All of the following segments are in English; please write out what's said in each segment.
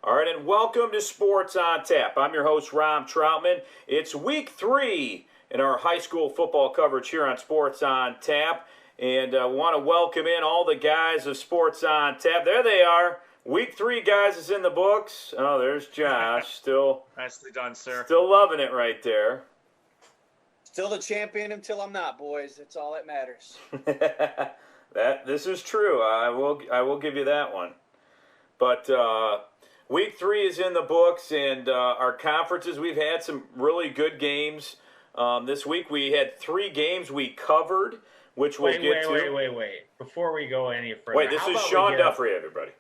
All right, and welcome to Sports on Tap. I'm your host, Rob Troutman. It's week 3 in our high school football coverage here on Sports on Tap. And I want to welcome in all the guys of Sports on Tap. There they are. Week 3, guys, is in the books. Oh, there's Josh. Still nicely done, sir. Still loving it right there. Still the champion until I'm not, boys. That's all that matters. This is true. I will give you that one. But week 3 is in the books, and our conferences, we've had some really good games. This week we had 3 games we covered, which we'll get to. Wait. Before we go any further. Wait, this is Sean Duffrey, everybody.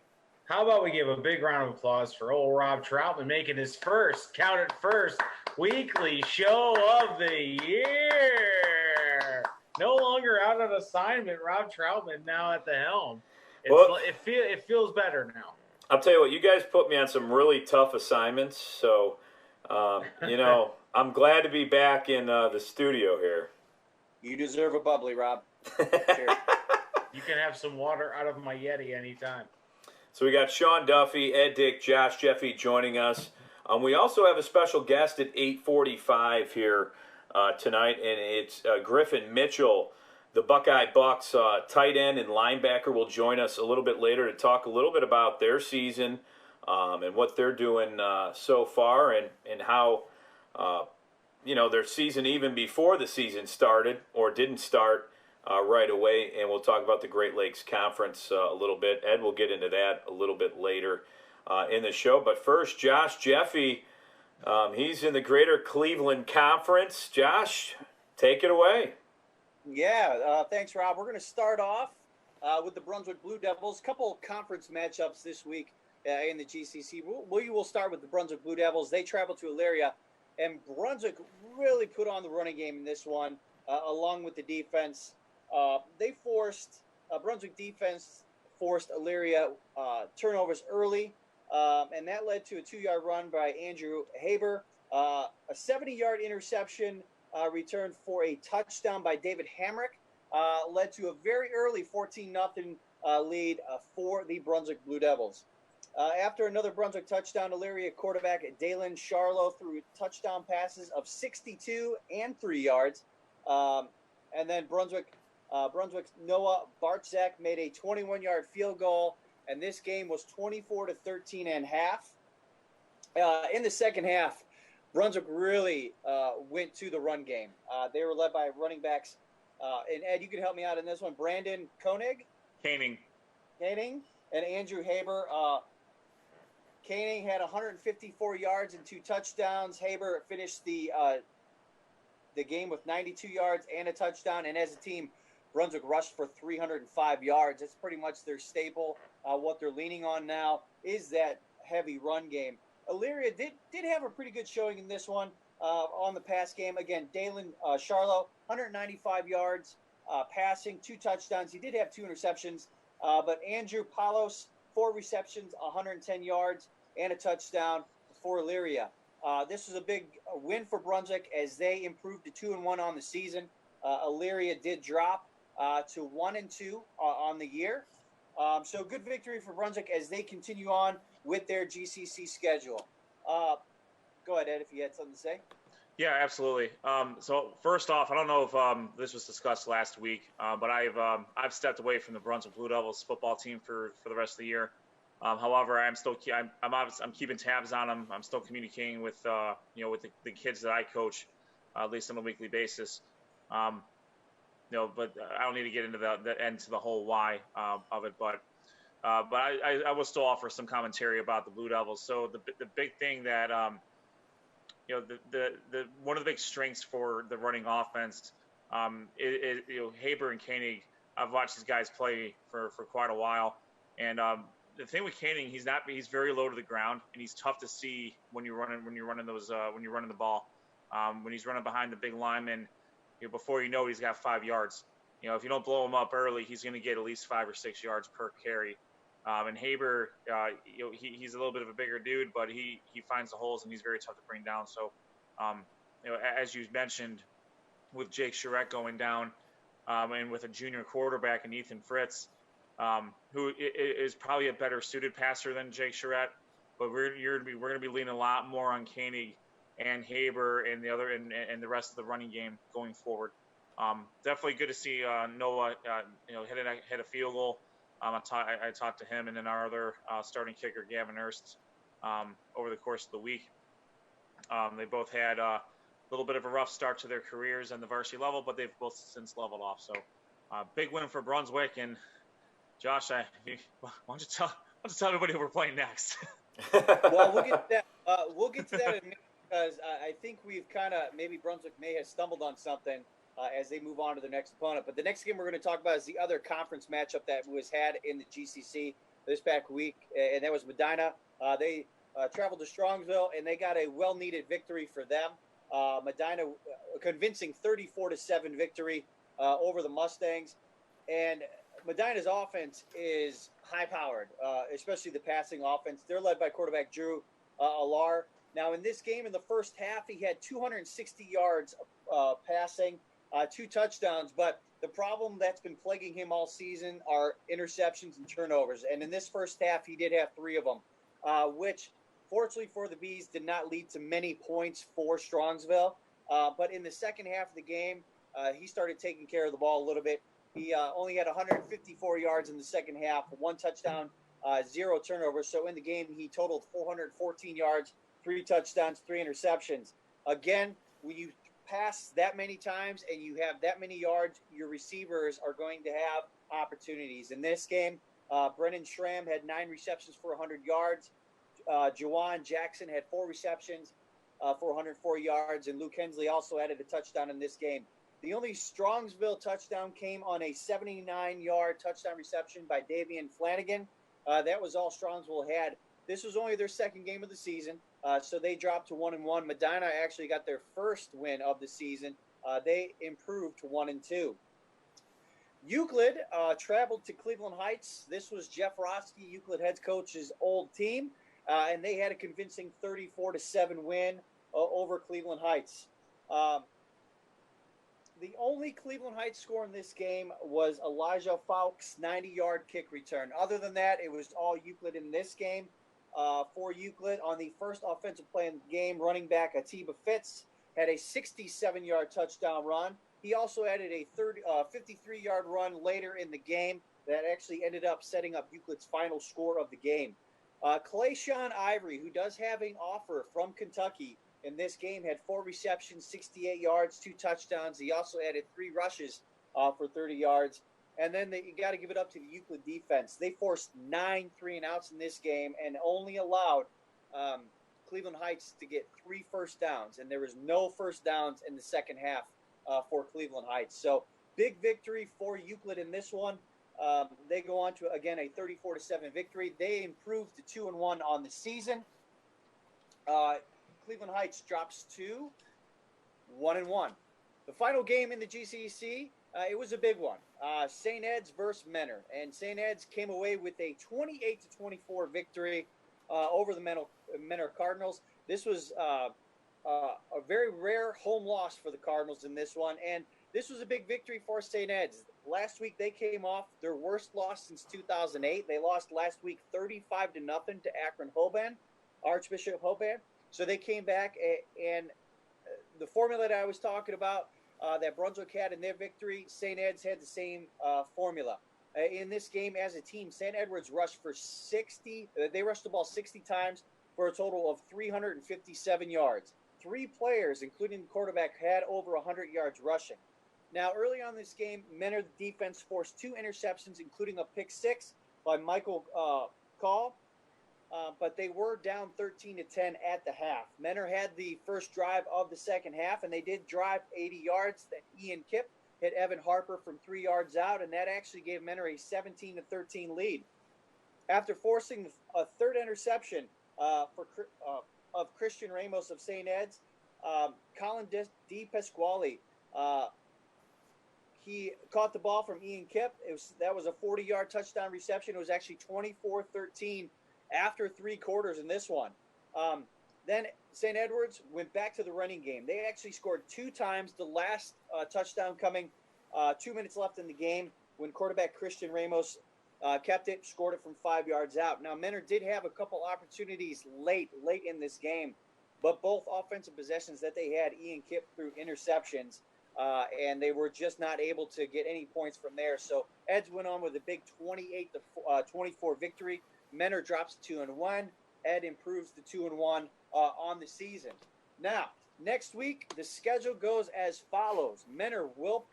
How about we give a big round of applause for old Rob Troutman making his first, count it first, weekly show of the year. No longer out on assignment, Rob Troutman now at the helm. It feels better now. I'll tell you what, you guys put me on some really tough assignments, so, I'm glad to be back in the studio here. You deserve a bubbly, Rob. Cheers. You can have some water out of my Yeti anytime. So we got Sean Duffy, Ed Dick, Josh Jeffy joining us. We also have a special guest at 8:45 here tonight, and it's Griffin Mitchell, the Buckeye Bucks tight end and linebacker, will join us a little bit later to talk a little bit about their season and what they're doing so far, and how their season, even before the season started or didn't start right away. And we'll talk about the Great Lakes Conference a little bit. Ed will get into that a little bit later in the show. But first, Josh Jeffy, he's in the Greater Cleveland Conference. Josh, take it away. Yeah, thanks, Rob. We're going to start off with the Brunswick Blue Devils. Couple conference matchups this week in the GCC. We will start with the Brunswick Blue Devils. They travel to Elyria, and Brunswick really put on the running game in this one, along with the defense. Brunswick defense forced Elyria turnovers early, and that led to a 2-yard run by Andrew Haber, a 70-yard interception returned for a touchdown by David Hamrick, led to a very early 14-0 lead for the Brunswick Blue Devils. After another Brunswick touchdown, Elyria quarterback Dalen Charlo threw touchdown passes of 62 and 3 yards. And then Brunswick's Noah Bartzak made a 21-yard field goal, and this game was 24-13 and half. In the second half, Brunswick really went to the run game. They were led by running backs. And Ed, you can help me out in this one. Brandon Koenig, and Andrew Haber. Koenig had 154 yards and 2 touchdowns. Haber finished the game with 92 yards and a touchdown. And as a team, Brunswick rushed for 305 yards. That's pretty much their staple. What they're leaning on now is that heavy run game. Elyria did have a pretty good showing in this one on the pass game. Again, Dalen Charlo, 195 yards passing, 2 touchdowns. He did have 2 interceptions, but Andrew Palos, 4 receptions, 110 yards, and a touchdown for Elyria. This was a big win for Brunswick as they improved to 2-1 on the season. Elyria did drop to 1-2 on the year. So good victory for Brunswick as they continue on with their GCC schedule. Go ahead, Ed, if you had something to say. Yeah, absolutely. So first off, I don't know if this was discussed last week, but I've stepped away from the Brunswick Blue Devils football team for the rest of the year. However, I'm keeping tabs on them. I'm still communicating with with the kids that I coach, at least on a weekly basis. But I don't need to get into the whole why of it. But I will still offer some commentary about the Blue Devils. So the big thing that the one of the big strengths for the running offense is Haber and Koenig. I've watched these guys play for quite a while, and the thing with Koenig, he's very low to the ground, and he's tough to see when you're running the ball. When he's running behind the big lineman, before you know it, he's got 5 yards. If you don't blow him up early, he's going to get at least 5 or 6 yards per carry. And Haber, he's a little bit of a bigger dude, but he finds the holes and he's very tough to bring down. So, as you mentioned, with Jake Charette going down, and with a junior quarterback in Ethan Fritz, who is probably a better suited passer than Jake Charette. but we're going to be leaning a lot more on Koenig and Haber and the rest of the running game going forward. Definitely good to see Noah hit a field goal. I talked to him and then our other starting kicker Gavin Erst over the course of the week. They both had a little bit of a rough start to their careers on the varsity level, but they've both since leveled off. So big win for Brunswick. And Josh, why don't you tell everybody who we're playing next? Well, we'll get to that. We'll get to that in a minute because I think we've kind of maybe Brunswick may have stumbled on something as they move on to their next opponent. But the next game we're going to talk about is the other conference matchup that was had in the GCC this past week, and that was Medina. They traveled to Strongsville, and they got a well-needed victory for them. Medina, a convincing 34-7 victory over the Mustangs, and Medina's offense is high-powered, especially the passing offense. They're led by quarterback Drew Alar. Now, in this game, in the first half, he had 260 yards passing, 2 touchdowns. But the problem that's been plaguing him all season are interceptions and turnovers. And in this first half, he did have 3 of them, which, fortunately for the Bees, did not lead to many points for Strongsville. But in the second half of the game, he started taking care of the ball a little bit. He only had 154 yards in the second half, 1 touchdown, 0 turnovers. So in the game, he totaled 414 yards, 3 touchdowns, 3 interceptions. Again, when you pass that many times and you have that many yards, your receivers are going to have opportunities. In this game, Brennan Schramm had 9 receptions for 100 yards. Jawan Jackson had 4 receptions for 104 yards, and Luke Hensley also added a touchdown in this game. The only Strongsville touchdown came on a 79-yard touchdown reception by Davian Flanagan. That was all Strongsville had. This was only their second game of the season, so they dropped to 1-1. Medina actually got their first win of the season. They improved to 1-2. Euclid traveled to Cleveland Heights. This was Jeff Roski, Euclid head coach's old team, and they had a convincing 34-7 win over Cleveland Heights. The only Cleveland Heights score in this game was Elijah Falk's 90-yard kick return. Other than that, it was all Euclid in this game. For Euclid, on the first offensive play in the game, running back Atiba Fitz had a 67-yard touchdown run. He also added a 53-yard run later in the game that actually ended up setting up Euclid's final score of the game. Clayshawn Ivory, who does have an offer from Kentucky, in this game had 4 receptions, 68 yards, 2 touchdowns. He also added 3 rushes for 30 yards. And then you got to give it up to the Euclid defense. They forced 9 3-and-outs in this game and only allowed Cleveland Heights to get 3 first downs. And there was no first downs in the second half for Cleveland Heights. So big victory for Euclid in this one. They go on to, again, a 34-7 victory. They improved to 2-1 on the season. Cleveland Heights drops to 1-1. The final game in the GCC, it was a big one. St. Ed's versus Menor, and St. Ed's came away with a 28-24 victory over the Menor Cardinals. This was a very rare home loss for the Cardinals in this one, and this was a big victory for St. Ed's. Last week they came off their worst loss since 2008. They lost last week 35-0 to Akron Hoban, Archbishop Hoban. So they came back, and the formula that I was talking about that Brunswick had in their victory, St. Ed's had the same formula. In this game as a team, St. Edward's rushed for 60. They rushed the ball 60 times for a total of 357 yards. 3 players, including the quarterback, had over 100 yards rushing. Now, early on in this game, Menor defense forced 2 interceptions, including a pick 6 by Michael Call. But they were down 13-10 at the half. Menor had the first drive of the second half, and they did drive 80 yards. Ian Kipp hit Evan Harper from 3 yards out, and that actually gave Menor a 17-13 lead. After forcing a third interception of Christian Ramos of St. Ed's, Colin D. Pasquale, he caught the ball from Ian Kipp. That was a 40-yard touchdown reception. It was actually 24-13 after 3 quarters in this one. Then St. Edward's went back to the running game. They actually scored 2 times, the last touchdown coming 2 minutes left in the game when quarterback Christian Ramos kept it, scored it from 5 yards out. Now, Menor did have a couple opportunities late in this game, but both offensive possessions that they had, Ian Kipp threw interceptions, and they were just not able to get any points from there. So Eds went on with a big 28-24 victory. Menor drops to 2-1. Ed improves to 2-1 on the season. Now, next week, the schedule goes as follows. Menor will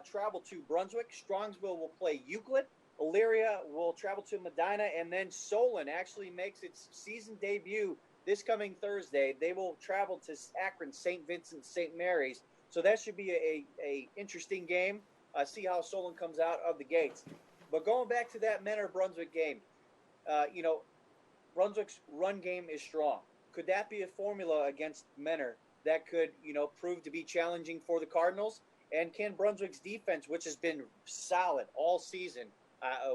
travel to Brunswick. Strongsville will play Euclid. Elyria will travel to Medina. And then Solon actually makes its season debut this coming Thursday. They will travel to Akron, St. Vincent, St. Mary's. So that should be a interesting game. See how Solon comes out of the gates. But going back to that Menor-Brunswick game, Brunswick's run game is strong. Could that be a formula against Menor that could, prove to be challenging for the Cardinals? And can Brunswick's defense, which has been solid all season,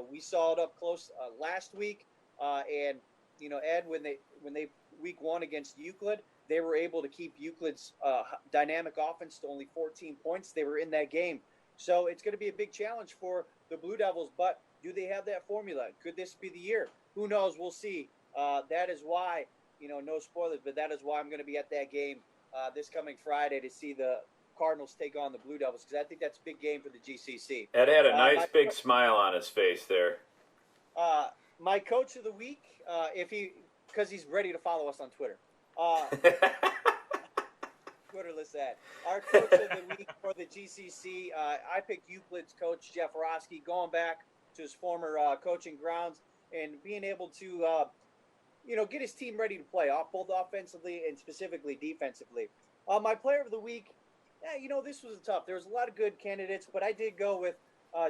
we saw it up close last week, and Ed, when they week 1 against Euclid, they were able to keep Euclid's dynamic offense to only 14 points. They were in that game, so it's going to be a big challenge for the Blue Devils. But do they have that formula? Could this be the year? Who knows? We'll see. That is why, no spoilers, but that is why I'm going to be at that game this coming Friday to see the Cardinals take on the Blue Devils, because I think that's a big game for the GCC. Ed had a nice big smile on his face there. My coach of the week, because he's ready to follow us on Twitter. Twitterless ad. Our coach of the week for the GCC, I picked Euclid's coach, Jeff Roski, going back to his former coaching grounds and being able to, get his team ready to play, both offensively and specifically defensively. My player of the week, this was tough. There was a lot of good candidates, but I did go with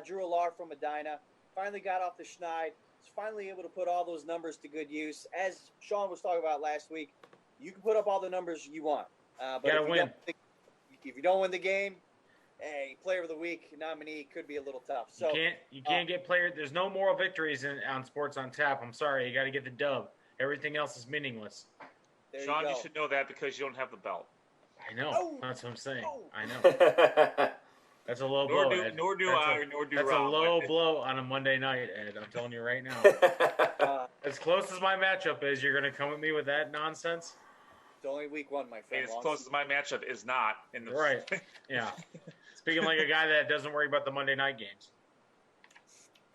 Drew Alar from Medina. Finally got off the schneid. Was finally able to put all those numbers to good use. As Sean was talking about last week, you can put up all the numbers you want. But if you don't win the game, hey, player of the week nominee could be a little tough. So you can't get player. There's no moral victories on Sports on Tap. I'm sorry, you got to get the dub. Everything else is meaningless. Sean, you should know that because you don't have the belt. I know. Oh. That's what I'm saying. Oh. I know. That's a low blow, Ed. Nor do I. That's a low blow on a Monday night, Ed. I'm telling you right now. As close as my matchup is, you're going to come at me with that nonsense? It's only week 1, my friend. As close as my matchup is not. Right. Yeah. Speaking like a guy that doesn't worry about the Monday night games.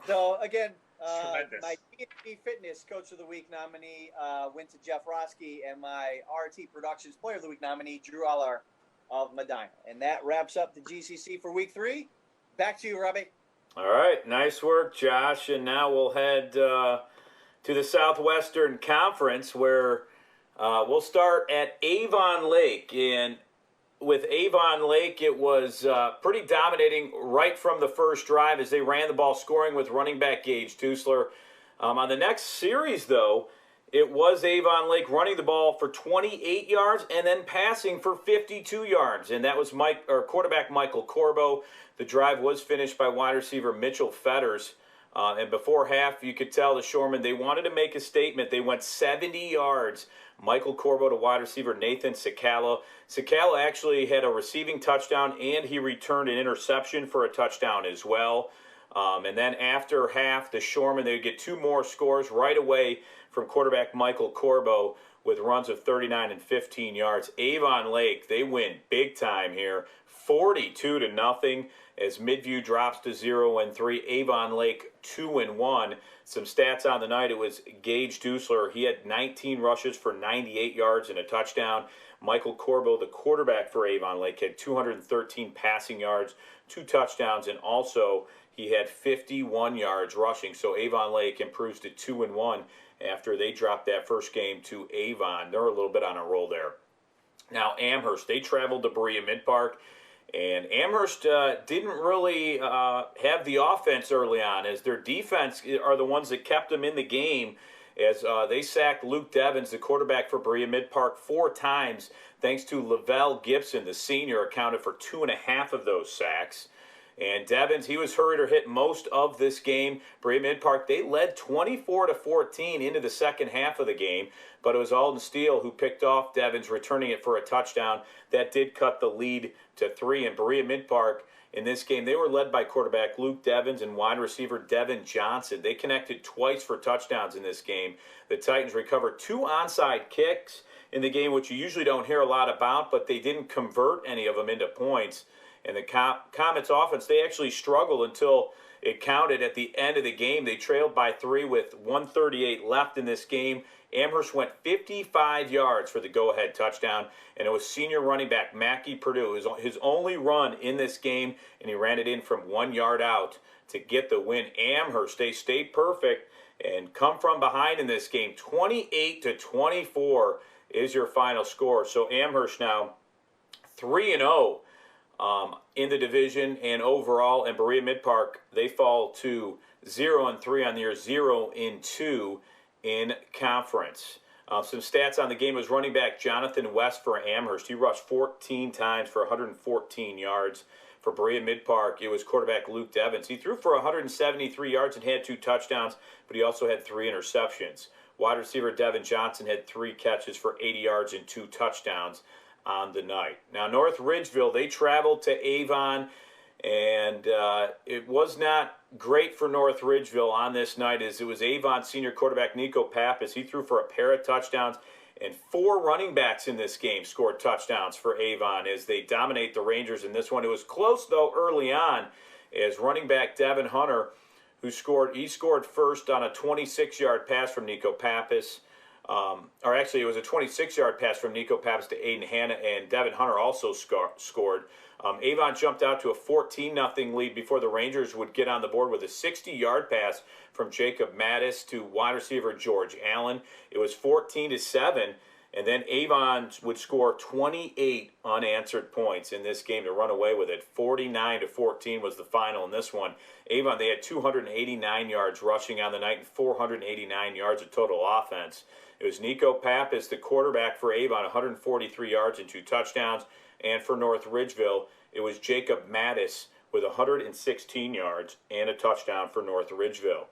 So, again, my PhD Fitness Coach of the Week nominee went to Jeff Roski, and my RT Productions Player of the Week nominee, Drew Aller of Medina. And that wraps up the GCC for week 3. Back to you, Robbie. All right, nice work, Josh. And now we'll head to the Southwestern Conference, where we'll start at Avon Lake. And with Avon Lake, it was pretty dominating right from the first drive as they ran the ball, scoring with running back Gage Tusler. On the next series, though, it was Avon Lake running the ball for 28 yards and then passing for 52 yards. And that was quarterback Michael Corbo. The drive was finished by wide receiver Mitchell Fetters. And before half, you could tell the Shoremen, they wanted to make a statement. They went 70 yards. Michael Corbo to wide receiver Nathan Sicalo. Sicalo actually had a receiving touchdown, and he returned an interception for a touchdown as well. And then after half, the Shoremen, they would get 2 more scores right away from quarterback Michael Corbo with runs of 39 and 15 yards. Avon Lake, they win big time here, 42-0 as Midview drops to 0-3. Avon Lake 2-1. Some stats on the night, it was Gage Dusler. He had 19 rushes for 98 yards and a touchdown. Michael Corbo, the quarterback for Avon Lake, had 213 passing yards, 2 touchdowns, and also he had 51 yards rushing. So Avon Lake improves to 2-1 after they dropped that first game to Avon. They're a little bit on a roll there. Now Amherst, they traveled to Berea Mid-Park. And Amherst didn't really have the offense early on, as their defense are the ones that kept them in the game, as they sacked Luke Devins, the quarterback for Berea Mid-Park, 4 times, thanks to Lavelle Gibson, the senior, accounted for 2.5 of those sacks. And Devins, he was hurried or hit most of this game. Berea Mid-Park, they led 24-14 into the second half of the game, but it was Alden Steele who picked off Devins, returning it for a touchdown. That did cut the lead to 3, and Berea Mid-Park, in this game. They were led by quarterback Luke Devins and wide receiver Devin Johnson. They connected twice for touchdowns in this game. The Titans recovered 2 onside kicks in the game, which you usually don't hear a lot about, but they didn't convert any of them into points. And the Comets offense, they actually struggled until it counted at the end of the game. They trailed by 3 with 1:38 left in this game. Amherst went 55 yards for the go-ahead touchdown, and it was senior running back Mackie Purdue. It was his only run in this game, and he ran it in from 1 yard out to get the win. Amherst, they stayed perfect and come from behind in this game. 28-24 is your final score. So Amherst now 3-0 in the division and overall, and Berea Mid-Park, they fall to 0-3 on the year, 0-2 in conference. Some stats on the game was running back Jonathan West for Amherst. He rushed 14 times for 114 yards. For Berea Mid-Park, it was quarterback Luke Devins. He threw for 173 yards and had 2 touchdowns, but he also had 3 interceptions. Wide receiver Devin Johnson had 3 catches for 80 yards and 2 touchdowns on the night. Now, North Ridgeville, they traveled to Avon, and it was not great for North Ridgeville on this night, as it was Avon senior quarterback Nico Pappas. He threw for a pair of touchdowns, and 4 running backs in this game scored touchdowns for Avon as they dominate the Rangers in this one. It was close, though, early on, as running back Devin Hunter, he scored first on a 26-yard pass from Nico Pappas. Or actually, it was a 26-yard pass from Nico Pappas to Aiden Hanna, and Devin Hunter also scored. Avon jumped out to a 14-0 lead before the Rangers would get on the board with a 60-yard pass from Jacob Mattis to wide receiver George Allen. It was 14-7, and then Avon would score 28 unanswered points in this game to run away with it. 49-14 was the final in this one. Avon, they had 289 yards rushing on the night and 489 yards of total offense. It was Nico Pappas, the quarterback for Avon, 143 yards and 2 touchdowns. And for North Ridgeville, it was Jacob Mattis with 116 yards and a touchdown for North Ridgeville.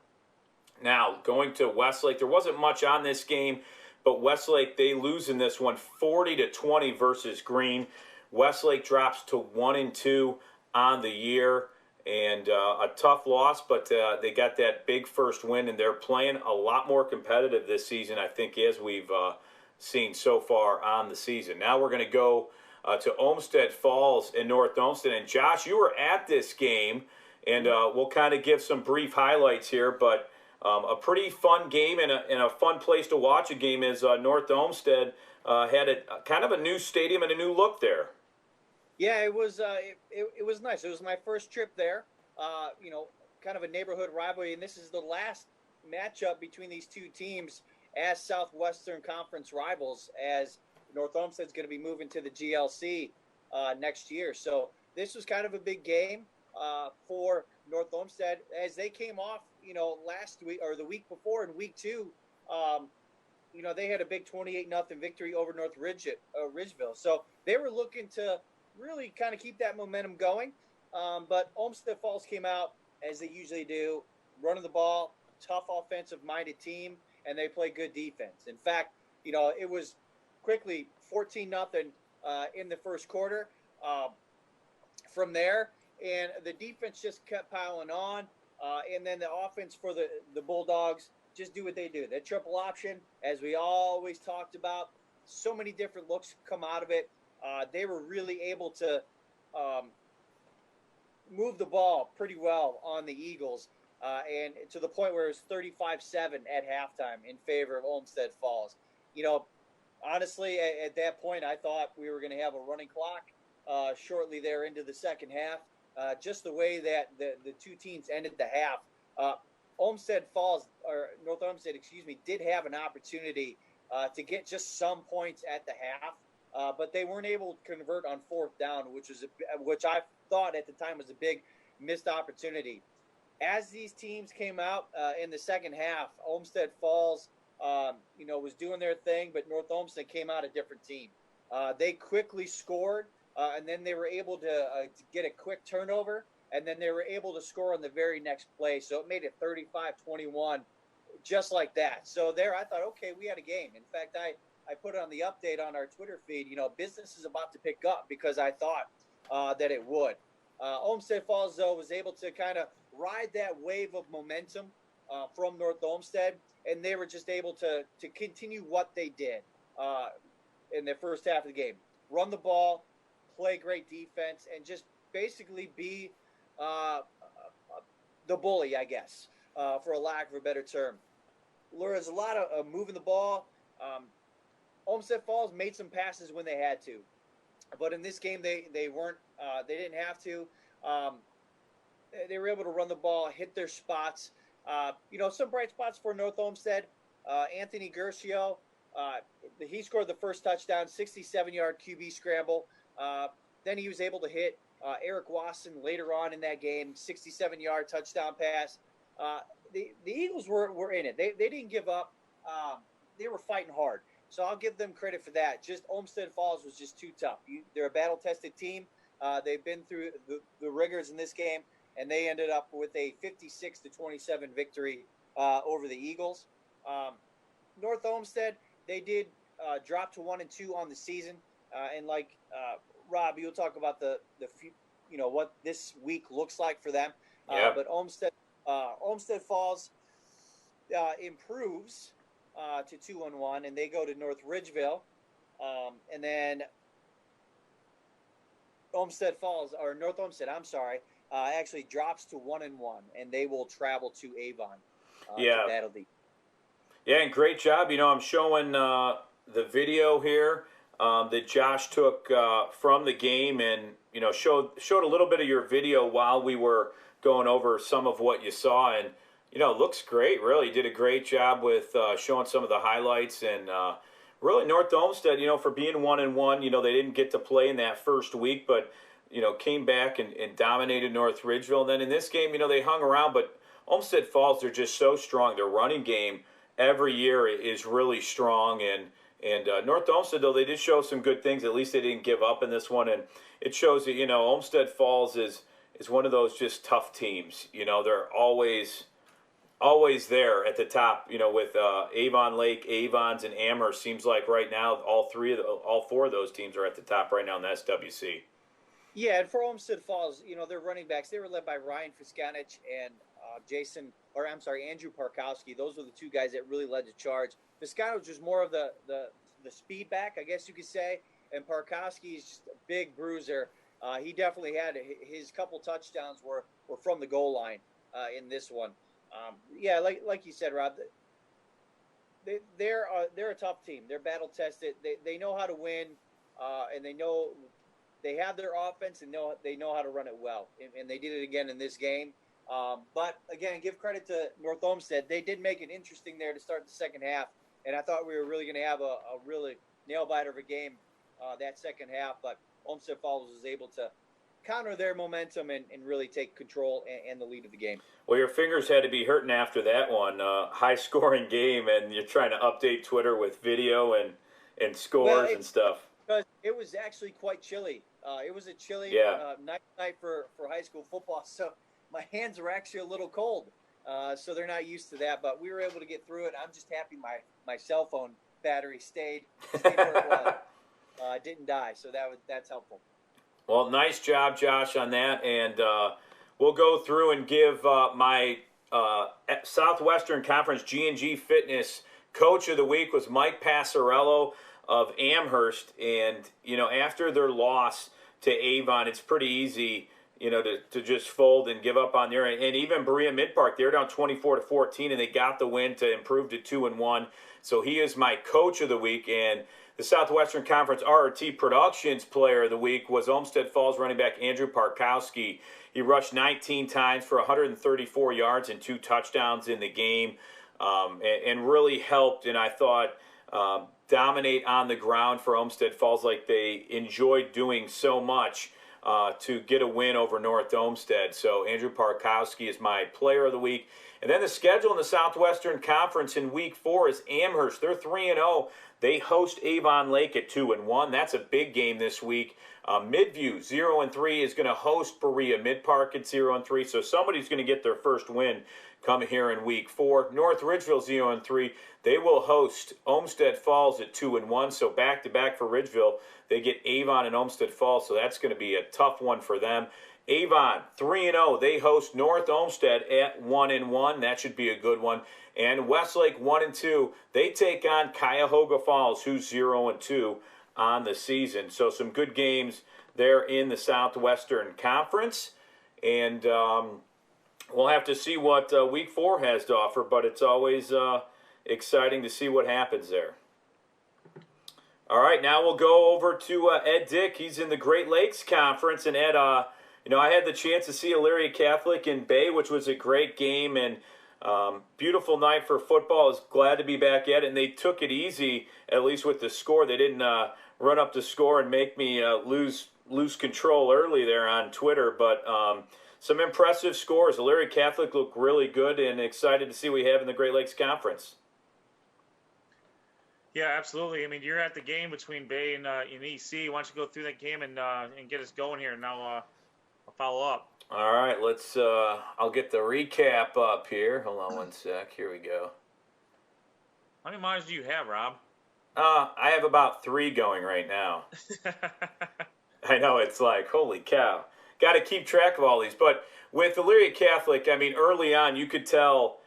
Now, going to Westlake, there wasn't much on this game, but Westlake, they lose in this one 40-20 versus Green. Westlake drops to 1-2 on the year, and a tough loss, but they got that big first win, and they're playing a lot more competitive this season, I think, as we've seen so far on the season. Now we're going to go to Olmsted Falls in North Olmsted. And Josh, you were at this game, and we'll kind of give some brief highlights here, but a pretty fun game and a fun place to watch a game as North Olmsted had kind of a new stadium and a new look there. Yeah, it was nice. It was my first trip there. Kind of a neighborhood rivalry, and this is the last matchup between these two teams as Southwestern Conference rivals, as North Olmsted's going to be moving to the GLC next year. So this was kind of a big game for North Olmsted as they came off, last week or the week before in week 2. They had a big 28-0 victory over North Ridgeville. So they were looking to really kind of keep that momentum going. But Olmsted Falls came out, as they usually do, running the ball, tough offensive-minded team, and they play good defense. In fact, it was quickly 14-0 in the first quarter from there, and the defense just kept piling on, and then the offense for the Bulldogs just do what they do. That triple option, as we always talked about, so many different looks come out of it. They were really able to move the ball pretty well on the Eagles, and to the point where it was 35-7 at halftime in favor of Olmsted Falls. Honestly, at that point, I thought we were going to have a running clock shortly there into the second half. Just the way that the two teams ended the half. Olmsted Falls, or North Olmsted, did have an opportunity to get just some points at the half, but they weren't able to convert on fourth down, which I thought at the time was a big missed opportunity. As these teams came out in the second half, Olmsted Falls was doing their thing, but North Olmsted came out a different team. They quickly scored, and then they were able to get a quick turnover, and then they were able to score on the very next play. So it made it 35-21, just like that. So there, I thought, okay, we had a game. In fact, I put on the update on our Twitter feed, business is about to pick up, because I thought that it would. Olmsted Falls, though, was able to kind of ride that wave of momentum from North Olmsted, and they were just able to continue what they did in the first half of the game. Run the ball, play great defense, and just basically be the bully, I guess, for a lack of a better term. There's a lot of moving the ball. Olmsted Falls made some passes when they had to, but in this game they weren't. They didn't have to. They were able to run the ball, hit their spots. Some bright spots for North Olmsted. Anthony Gercio, he scored the first touchdown, 67-yard QB scramble. Then he was able to hit Eric Wasson later on in that game, 67-yard touchdown pass. The Eagles were in it. They didn't give up. They were fighting hard. So I'll give them credit for that. Just Olmsted Falls was just too tough. They're a battle-tested team. They've been through the rigors in this game, and they ended up with a 56-27 victory over the Eagles. North Olmsted, they did drop to 1-2 on the season, and like Rob, you'll talk about the what this week looks like for them. Yeah. But Olmsted Falls improves to 2-1, and they go to North Ridgeville, and then North Olmsted, actually drops to 1-1, and they will travel to Avon. To battle the. Yeah, and great job. I'm showing the video here that Josh took from the game, and showed a little bit of your video while we were going over some of what you saw, and it looks great. Really, you did a great job with showing some of the highlights, and really North Olmsted, for being 1-1, they didn't get to play in that first week, but came back and dominated North Ridgeville. And then in this game, they hung around, but Olmsted Falls, they're just so strong. Their running game every year is really strong, and North Olmsted, though, they did show some good things. At least they didn't give up in this one, and it shows that Olmsted Falls is one of those just tough teams. They're always there at the top. With Avon Lake, Avons, and Amherst. Seems like right now all four of those teams are at the top right now in the SWC. Yeah, and for Olmsted Falls, their running backs, they were led by Ryan Fiskanich and Andrew Parkowski. Those were the two guys that really led the charge. Fiskanich was more of the speed back, I guess you could say, and Parkowski is just a big bruiser. He definitely had his couple touchdowns were from the goal line in this one. Like you said, Rob, they're a tough team. They're battle tested. They know how to win, and they know they have their offense and they know how to run it well. And they did it again in this game. But again, give credit to North Olmsted. They did make it interesting there to start the second half, and I thought we were really going to have a really nail biter of a game that second half. But Olmsted Falls was able to counter their momentum and really take control and the lead of the game. Well, your fingers had to be hurting after that one. High-scoring game, and you're trying to update Twitter with video and scores and stuff. Because it was actually quite chilly. It was a chilly night for high school football, so my hands were actually a little cold. So they're not used to that, but we were able to get through it. I'm just happy my cell phone battery stayed where it was. Didn't die, so that's helpful. Well, nice job, Josh, on that, and we'll go through and give my Southwestern Conference G&G Fitness Coach of the Week was Mike Passarello of Amherst, and after their loss to Avon, it's pretty easy to just fold and give up on there. And even Berea Mid-Park, they're down 24-14, and they got the win to improve to 2-1. So he is my Coach of the Week, and the Southwestern Conference RRT Productions Player of the Week was Olmsted Falls running back Andrew Parkowski. He rushed 19 times for 134 yards and 2 touchdowns in the game, and really helped, and I thought, dominate on the ground for Olmsted Falls like they enjoyed doing so much to get a win over North Olmsted. So Andrew Parkowski is my Player of the Week. And then the schedule in the Southwestern Conference in Week 4 is Amherst. They're 3-0. They host Avon Lake at 2-1. That's a big game this week. Midview, 0-3, is going to host Berea Mid-Park at 0-3. So somebody's going to get their first win come here in Week 4. North Ridgeville, 0-3. They will host Olmsted Falls at 2-1. So back-to-back for Ridgeville. They get Avon and Olmsted Falls, so that's going to be a tough one for them. Avon 3-0. They host North Olmsted at 1-1. That should be a good one. And Westlake 1-2. They take on Cuyahoga Falls, who's 0-2 on the season. So some good games there in the Southwestern Conference. And we'll have to see what Week 4 has to offer, but it's always exciting to see what happens there. All right, now we'll go over to Ed Dick. He's in the Great Lakes Conference. And Ed, I had the chance to see Elyria Catholic in Bay, which was a great game and beautiful night for football. I was glad to be back at it, and they took it easy, at least with the score. They didn't run up the score and make me lose control early there on Twitter, but some impressive scores. Elyria Catholic looked really good, and excited to see what we have in the Great Lakes Conference. Yeah, absolutely. I mean, you're at the game between Bay and EC. Why don't you go through that game and get us going here? Now I'll follow up. All right, let's. I'll get the recap up here. Hold on one sec. Here we go. How many miles do you have, Rob? I have about 3 going right now. I know, it's like, holy cow. Got to keep track of all these. But with Elyria Catholic, I mean, early on, you could tell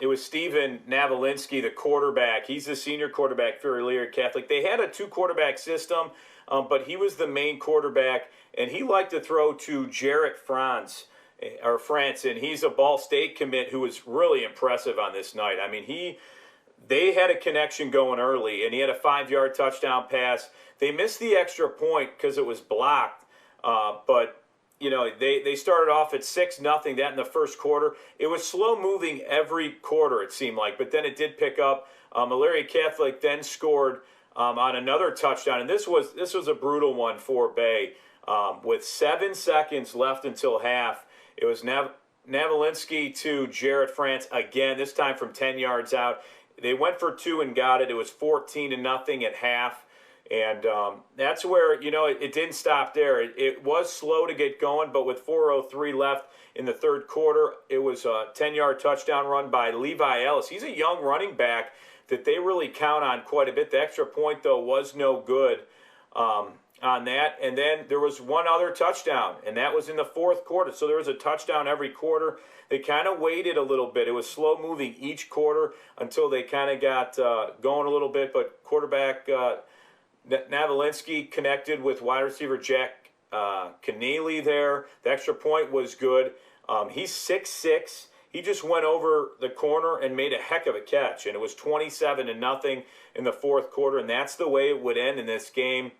it was Steven Navalinsky, the quarterback. He's the senior quarterback for Elyria Catholic. They had a 2-quarterback system, but he was the main quarterback, and he liked to throw to Jarrett France, and he's a Ball State commit who was really impressive on this night. I mean, they had a connection going early, and he had a 5-yard touchdown pass. They missed the extra point because it was blocked, but they started off at 6-0, that in the first quarter. It was slow-moving every quarter, it seemed like, but then it did pick up. Elyria Catholic then scored on another touchdown, and this was a brutal one for Bay. With 7 seconds left until half, it was Navalinsky to Jarrett France again, this time from 10 yards out. They went for 2 and got it. It was 14-0 at half. And that's where, it didn't stop there. It was slow to get going, but with 4:03 left in the third quarter, it was a 10-yard touchdown run by Levi Ellis. He's a young running back that they really count on quite a bit. The extra point, though, was no good on that. And then there was one other touchdown, and that was in the fourth quarter. So there was a touchdown every quarter. They kind of waited a little bit. It was slow-moving each quarter until they kind of got going a little bit, but quarterback Navalinsky connected with wide receiver Jack Keneally there. The extra point was good. He's 6'6". He just went over the corner and made a heck of a catch, and it was 27-0 in the fourth quarter, and that's the way it would end in this game.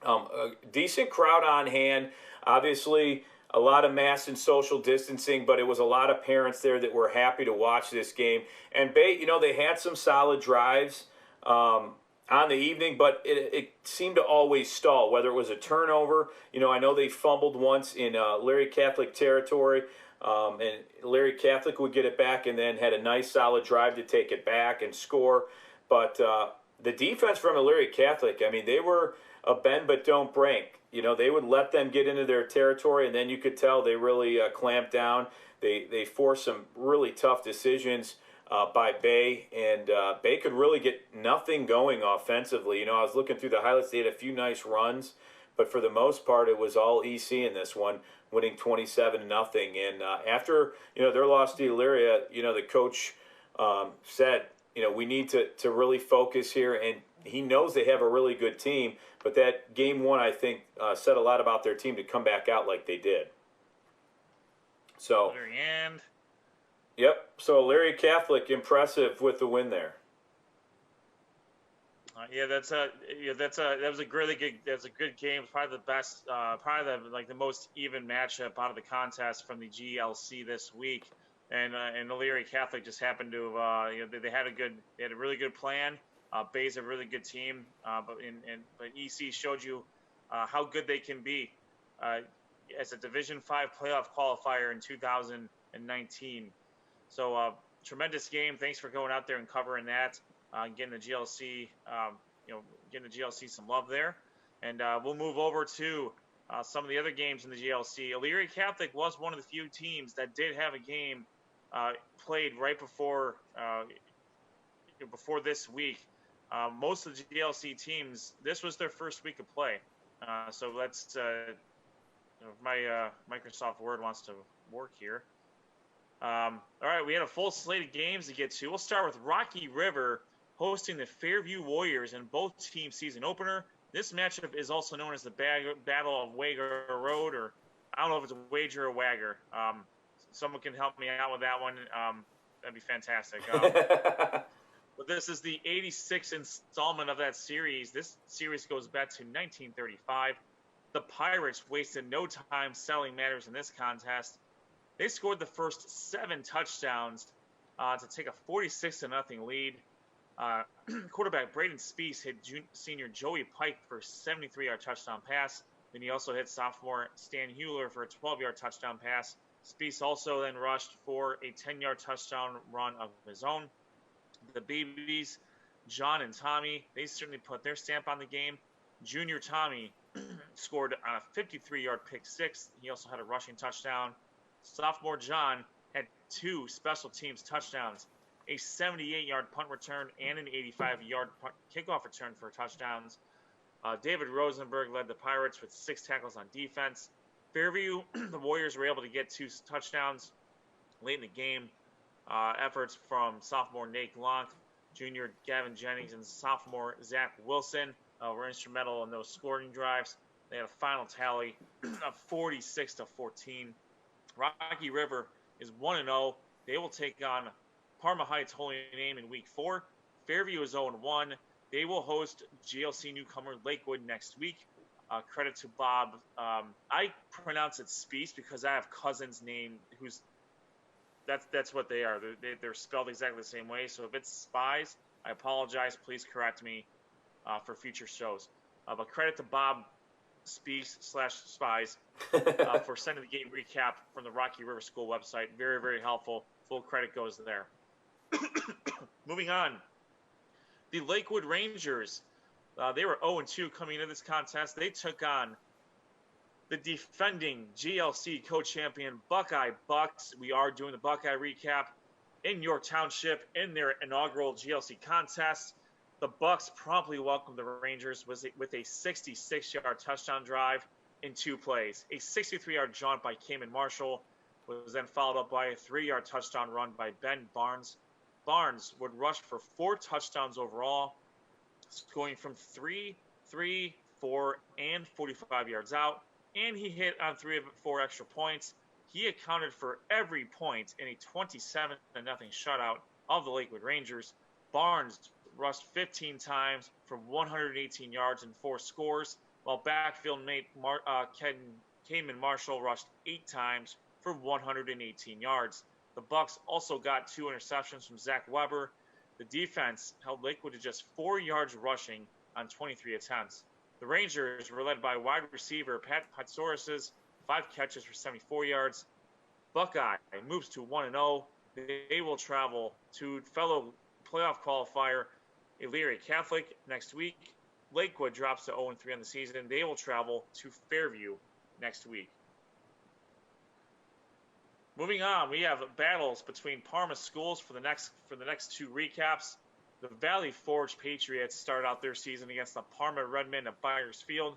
A decent crowd on hand. Obviously, a lot of mass and social distancing, but it was a lot of parents there that were happy to watch this game. And Bay, they had some solid drives on the evening, but it seemed to always stall, whether it was a turnover. I know they fumbled once in Elyria Catholic territory, and Elyria Catholic would get it back and then had a nice solid drive to take it back and score. But the defense from Elyria Catholic, I mean, they were a bend but don't break. They would let them get into their territory, and then you could tell they really clamped down. They forced some really tough decisions by Bay, and Bay could really get nothing going offensively. I was looking through the highlights. They had a few nice runs, but for the most part, it was all EC in this one, winning 27-0. And after, their loss to Elyria, the coach said, we need to really focus here, and he knows they have a really good team, but that game one, I think, said a lot about their team to come back out like they did. So, yep. So Elyria Catholic impressive with the win there. That was a really good. That's a good game. Probably the best. Probably the most even matchup out of the contest from the GLC this week. And Elyria Catholic just happened to. They had a really good plan. Bay's a really good team. But EC showed you how good they can be as a Division V playoff qualifier in 2019. So tremendous game. Thanks for going out there and covering that. Getting the GLC, getting the GLC some love there, and we'll move over to some of the other games in the GLC. Elyria Catholic was one of the few teams that did have a game played right before this week. Most of the GLC teams, this was their first week of play. So let's my Microsoft Word wants to work here. All right, we had a full slate of games to get to. We'll start with Rocky River hosting the Fairview Warriors in both team season opener. This matchup is also known as the Battle of Wager Road, or I don't know if it's a wager or wagger. Someone can help me out with that one. That'd be fantastic. But this is the 86th installment of that series. This series goes back to 1935. The Pirates wasted no time settling matters in this contest. They scored the first 7 touchdowns to take a 46-0 lead. Quarterback Braden Spees hit senior Joey Pike for a 73-yard touchdown pass. Then he also hit sophomore Stan Hewler for a 12-yard touchdown pass. Spees also then rushed for a 10-yard touchdown run of his own. The BBs, John and Tommy, they certainly put their stamp on the game. Junior Tommy scored on a 53-yard pick six. He also had a rushing touchdown. Sophomore John had 2 special teams touchdowns, a 78-yard punt return and an 85-yard kickoff return for touchdowns. David Rosenberg led the Pirates with 6 tackles on defense. Fairview, the Warriors were able to get 2 touchdowns late in the game. Efforts from sophomore Nate Lonk, junior Gavin Jennings, and sophomore Zach Wilson were instrumental in those scoring drives. They had a final tally of 46-14. Rocky River is 1-0. They will take on Parma Heights Holy Name in Week 4. Fairview is 0-1. They will host GLC newcomer Lakewood next week. Credit to Bob. I pronounce it Spees because I have cousins named who's that's what they are. They're spelled exactly the same way. So if it's Spies, I apologize. Please correct me for future shows. But credit to Bob Spees/Spies for sending the game recap from the Rocky River School website. Very, very helpful. Full credit goes there. Moving on. The Lakewood Rangers, they were 0-2 coming into this contest. They took on the defending GLC co-champion Buckeye Bucks. We are doing the Buckeye recap in York Township in their inaugural GLC contest. The Bucks promptly welcomed the Rangers with a 66-yard touchdown drive in 2 plays. A 63-yard jaunt by Cayman Marshall was then followed up by a 3-yard touchdown run by Ben Barnes. Barnes would rush for 4 touchdowns overall, scoring from 3, 4, and 45 yards out. And he hit on 3 of 4 extra points. He accounted for every point in a 27-0 shutout of the Lakewood Rangers. Barnes rushed 15 times for 118 yards and 4 scores, while backfield mate Cayman Marshall rushed 8 times for 118 yards. The Bucks also got 2 interceptions from Zach Weber. The defense held Lakewood to just 4 yards rushing on 23 attempts. The Rangers were led by wide receiver Pat Patsoris's 5 catches for 74 yards. Buckeye moves to 1-0. They will travel to fellow playoff qualifier Elyria Catholic next week. Lakewood drops to 0-3 on the season. They will travel to Fairview next week. Moving on, we have battles between Parma schools for the next 2 recaps. The Valley Forge Patriots started out their season against the Parma Redmen at Byers Field.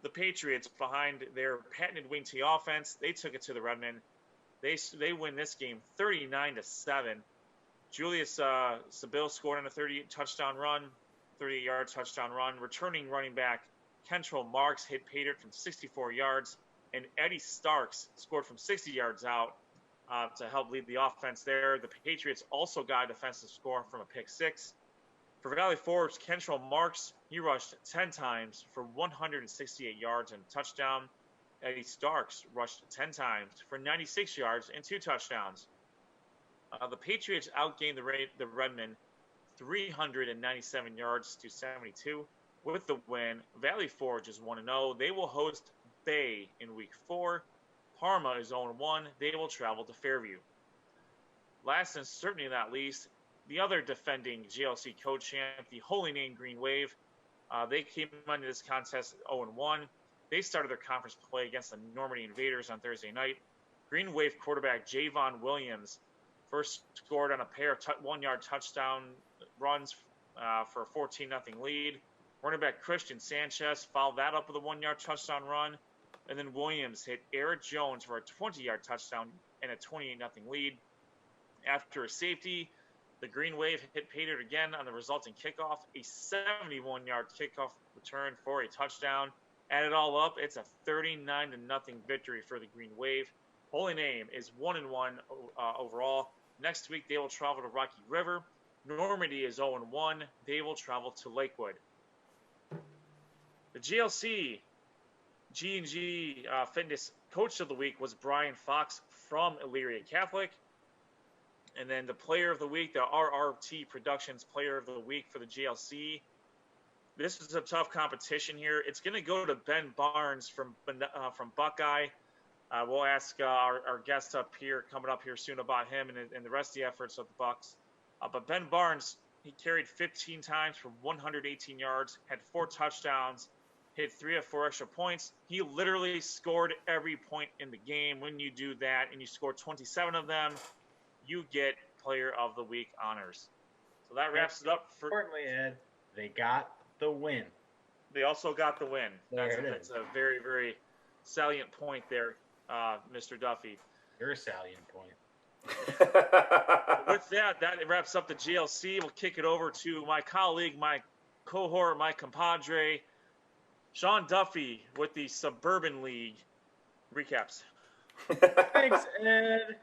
The Patriots, behind their patented wing T offense, they took it to the Redmen. They win this game 39-7. Julius Sabil scored on a 38-yard touchdown run. Returning running back Kentrell Marks hit Patriot from 64 yards, and Eddie Starks scored from 60 yards out to help lead the offense there. The Patriots also got a defensive score from a pick 6. For Valley Forge, Kentrell Marks, he rushed 10 times for 168 yards and a touchdown. Eddie Starks rushed 10 times for 96 yards and 2 touchdowns. The Patriots outgained the Redmen 397 yards to 72. With the win, Valley Forge is 1-0. They will host Bay in Week 4. Parma is 0-1. They will travel to Fairview. Last and certainly not least, the other defending GLC co-champ, the Holy Name Green Wave. They came into this contest 0-1. They started their conference play against the Normandy Invaders on Thursday night. Green Wave quarterback Javon Williams first scored on a pair of 1-yard touchdown runs for a 14-0 lead. Running back Christian Sanchez followed that up with a 1-yard touchdown run. And then Williams hit Eric Jones for a 20-yard touchdown and a 28-0 lead. After a safety, the Green Wave hit Pater again on the resulting kickoff, a 71-yard kickoff return for a touchdown. Add it all up, it's a 39-0 victory for the Green Wave. Holy Name is 1-1 overall. Next week, they will travel to Rocky River. Normandy is 0-1. They will travel to Lakewood. The GLC G&G Fitness Coach of the Week was Brian Fox from Elyria Catholic. And then the Player of the Week, the RRT Productions Player of the Week for the GLC. This is a tough competition here. It's going to go to Ben Barnes from Buckeye. We'll ask our guest up here, coming up here soon, about him and the rest of the efforts of the Bucks. But Ben Barnes, he carried 15 times for 118 yards, had 4 touchdowns, hit 3 of 4 extra points. He literally scored every point in the game. When you do that and you score 27 of them, you get Player of the Week honors. So that wraps it up for. Importantly, Ed, they got the win. They also got the win. That's a very, very salient point there, Mr. Duffy. Your salient point. With that wraps up the GLC. We'll kick it over to my colleague, my cohort, my compadre, Sean Duffy with the Suburban League recaps. Thanks, Ed.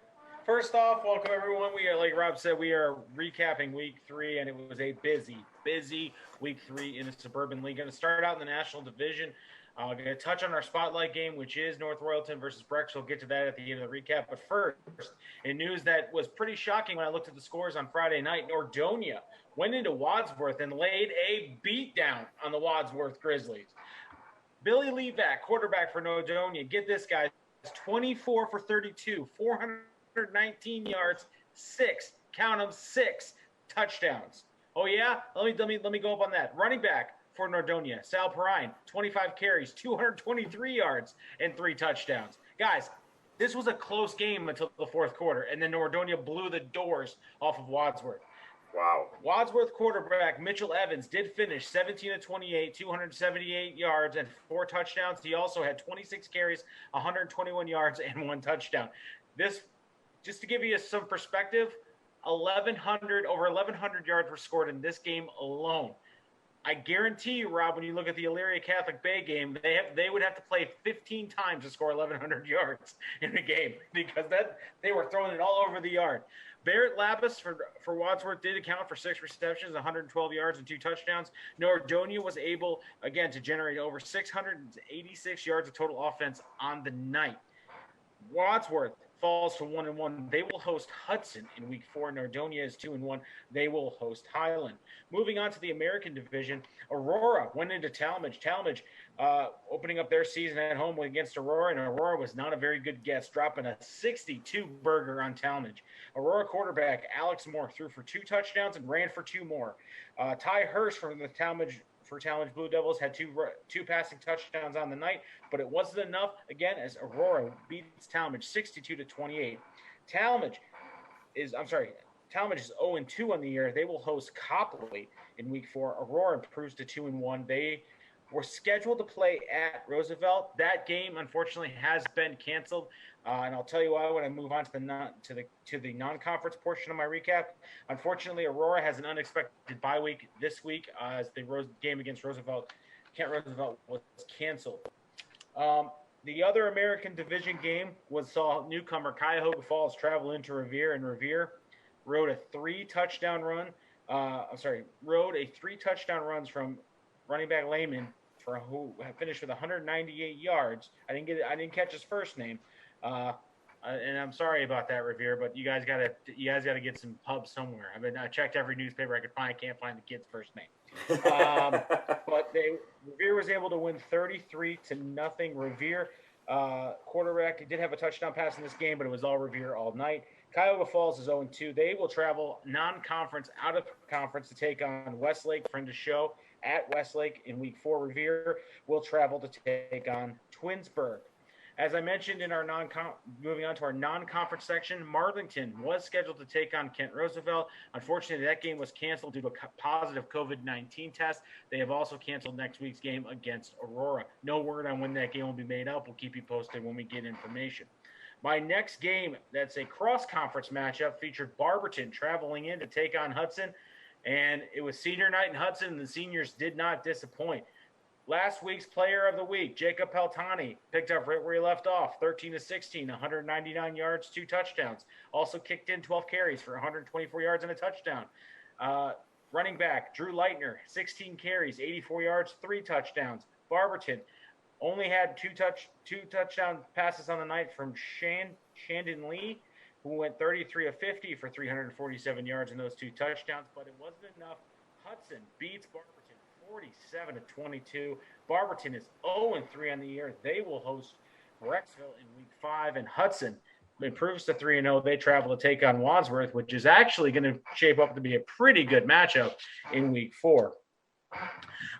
First off, welcome everyone. We are, like Rob said, we are recapping Week 3, and it was a busy Week 3 in the Suburban League. Going to start out in the National Division. I'm going to touch on our spotlight game, which is North Royalton versus Brex. We'll get to that at the end of the recap. But first, in news that was pretty shocking when I looked at the scores on Friday night, Nordonia went into Wadsworth and laid a beatdown on the Wadsworth Grizzlies. Billy Levac, quarterback for Nordonia, get this, guys, 24 for 32, 419 yards, 6 touchdowns. Oh yeah, let me go up on that. Running back for Nordonia, Sal Perrine, 25 carries, 223 yards, and 3 touchdowns. Guys, this was a close game until the fourth quarter, and then Nordonia blew the doors off of Wadsworth. Wow. Wadsworth quarterback Mitchell Evans did finish 17 of 28, 278 yards, and 4 touchdowns. He also had 26 carries, 121 yards, and 1 touchdown. This, just to give you some perspective, over 1,100 yards were scored in this game alone. I guarantee you, Rob, when you look at the Elyria Catholic Bay game, they would have to play 15 times to score 1,100 yards in the game because they were throwing it all over the yard. Barrett Lapis for Wadsworth did account for 6 receptions, 112 yards, and 2 touchdowns. Nordonia was able, again, to generate over 686 yards of total offense on the night. Wadsworth falls to 1-1. They will host Hudson in Week 4. Nordonia is 2-1. They will host Highland. Moving on to the American Division, Aurora went into Talmadge. Talmadge opening up their season at home against Aurora, and Aurora was not a very good guess, dropping a 62-burger on Talmadge. Aurora quarterback Alex Moore threw for 2 touchdowns and ran for 2 more. Ty Hirsch from the Talmadge Blue Devils had 2 passing touchdowns on the night, but it wasn't enough, again, as Aurora beats Talmadge 62-28. Talmadge is 0-2 on the year. They will host Copley in Week 4. Aurora improves to 2-1. They were scheduled to play at Roosevelt. That game, unfortunately, has been canceled, and I'll tell you why when I move on to the non-conference portion of my recap. Unfortunately, Aurora has an unexpected bye week this week as the game against Kent Roosevelt was canceled. The other American Division game saw newcomer Cuyahoga Falls travel into Revere, and Revere rode a 3 touchdown runs from running back Lehman who finished with 198 yards. I didn't catch his first name, and I'm sorry about that, Revere. But you guys gotta get some pubs somewhere. I checked every newspaper I could find. I can't find the kid's first name. But Revere was able to win 33-0. Revere quarterback did have a touchdown pass in this game, but it was all Revere all night. Cuyahoga Falls is 0-2. They will travel non-conference out of conference to take on Westlake, friend of show, at Westlake in Week 4. Revere will travel to take on Twinsburg. As I mentioned in our moving on to our non-conference section, Marlington was scheduled to take on Kent Roosevelt. Unfortunately, that game was canceled due to a positive COVID-19 test. They have also canceled next week's game against Aurora. No word on when that game will be made up. We'll keep you posted when we get information. My next game, that's a cross-conference matchup, featured Barberton traveling in to take on Hudson. And it was senior night in Hudson, and the seniors did not disappoint. Last week's player of the week, Jacob Peltani, picked up right where he left off, 13-16, 199 yards, 2 touchdowns. Also kicked in 12 carries for 124 yards and a touchdown. Running back, Drew Leitner, 16 carries, 84 yards, 3 touchdowns. Barberton only had two touchdown passes on the night from Shandon Lee, who went 33 of 50 for 347 yards and those 2 touchdowns, but it wasn't enough. Hudson beats Barberton 47-22. Barberton is 0-3 on the year. They will host Brecksville in week 5, and Hudson improves to 3-0. They travel to take on Wadsworth, which is actually going to shape up to be a pretty good matchup in week 4.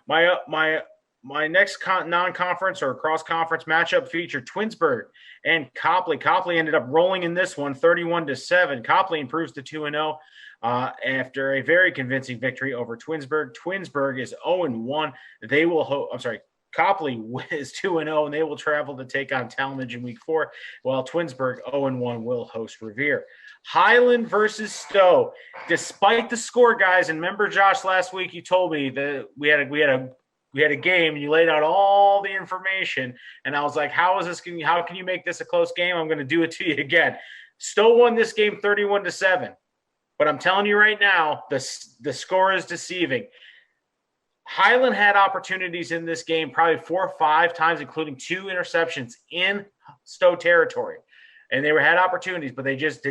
My next non-conference or cross-conference matchup featured Twinsburg and Copley. Copley ended up rolling in this one, 31-7. Copley improves to 2-0 after a very convincing victory over Twinsburg. Twinsburg is 0-1. They will Copley is 2-0, and they will travel to take on Talmadge in week 4, while Twinsburg 0-1 will host Revere. Highland versus Stowe. Despite the score, guys, and remember, Josh, last week you told me that we had a game, and you laid out all the information, and I was like, how can you make this a close game? I'm going to do it to you again. Stowe won this game 31-7, but I'm telling you right now, the score is deceiving. Highland had opportunities in this game probably 4 or 5 times, including 2 interceptions in Stowe territory. And they had opportunities, but they just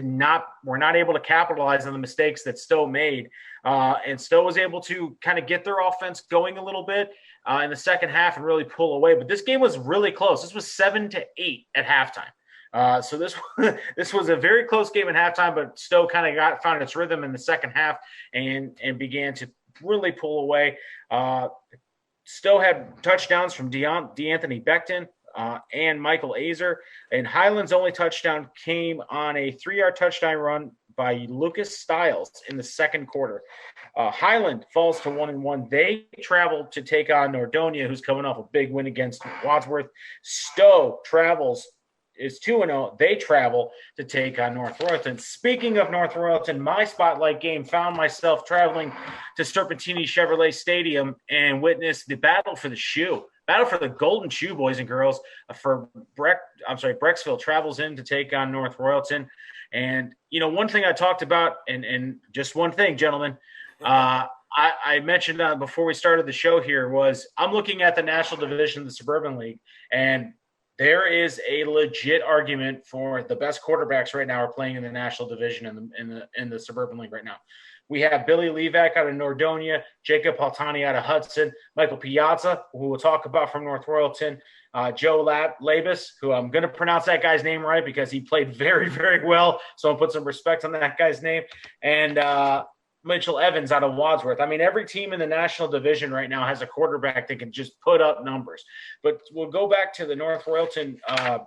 were not able to capitalize on the mistakes that Stowe made. And Stowe was able to kind of get their offense going a little bit in the second half and really pull away. But this game was really close. This was 7-8 at halftime. So this was a very close game at halftime, but Stowe kind of found its rhythm in the second half and began to really pull away. Stowe had touchdowns from DeAnthony Beckton and Michael Azer, and Highland's only touchdown came on a 3-yard touchdown run by Lucas Stiles in the second quarter. Highland falls to 1-1. They travel to take on Nordonia, who's coming off a big win against Wadsworth. Stowe is 2-0. They travel to take on North Royalton. Speaking of North Royalton, my spotlight game found myself traveling to Serpentini Chevrolet Stadium and witnessed the battle for the shoe. Battle for the golden shoe, boys and girls. Brecksville travels in to take on North Royalton. And, one thing I talked about, and just one thing, gentlemen, I mentioned before we started the show here was I'm looking at the National Division of the Suburban League, and there is a legit argument for the best quarterbacks right now are playing in the National Division in the Suburban League right now. We have Billy Levac out of Nordonia, Jacob Paltani out of Hudson, Michael Piazza, who we'll talk about from North Royalton, Joe Labus, who I'm going to pronounce that guy's name right because he played very, very well. So I'll put some respect on that guy's name. And Mitchell Evans out of Wadsworth. I mean, every team in the National Division right now has a quarterback that can just put up numbers. But we'll go back to the North Royalton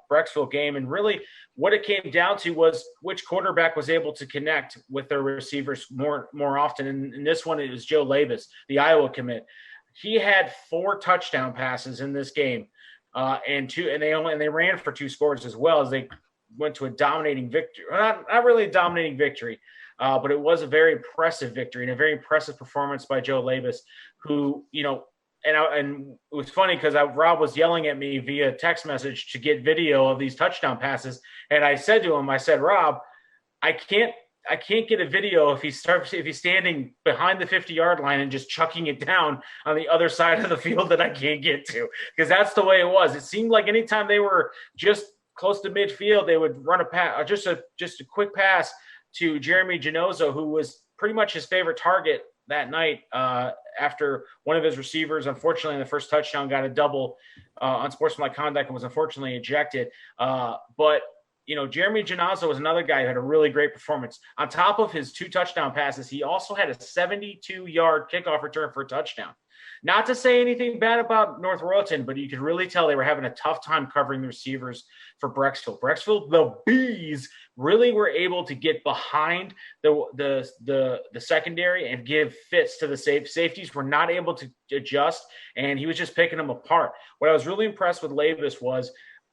Brecksville game, and really what it came down to was which quarterback was able to connect with their receivers more often. And in this one, it was Joe Labus, the Iowa commit. He had 4 touchdown passes in this game, and they ran for 2 scores as well as they went to a dominating victory. Not really a dominating victory. But it was a very impressive victory and a very impressive performance by Joe Labus, who, and it was funny because Rob was yelling at me via text message to get video of these touchdown passes. And I said to him, Rob, I can't get a video if he's standing behind the 50-yard line and just chucking it down on the other side of the field that I can't get to, because that's the way it was. It seemed like anytime they were just close to midfield, they would run a pass, just a quick pass to Jeremy Genozo, who was pretty much his favorite target that night after one of his receivers, unfortunately, in the first touchdown, got a double unsportsmanlike conduct and was unfortunately ejected. But, Jeremy Janazo was another guy who had a really great performance. On top of his 2 touchdown passes, he also had a 72-yard kickoff return for a touchdown. Not to say anything bad about North Royalton, but you could really tell they were having a tough time covering the receivers for Brecksville. Brecksville, the Bees, really were able to get behind the secondary and give fits to the safeties. Were not able to adjust, and he was just picking them apart. What I was really impressed with Lavis was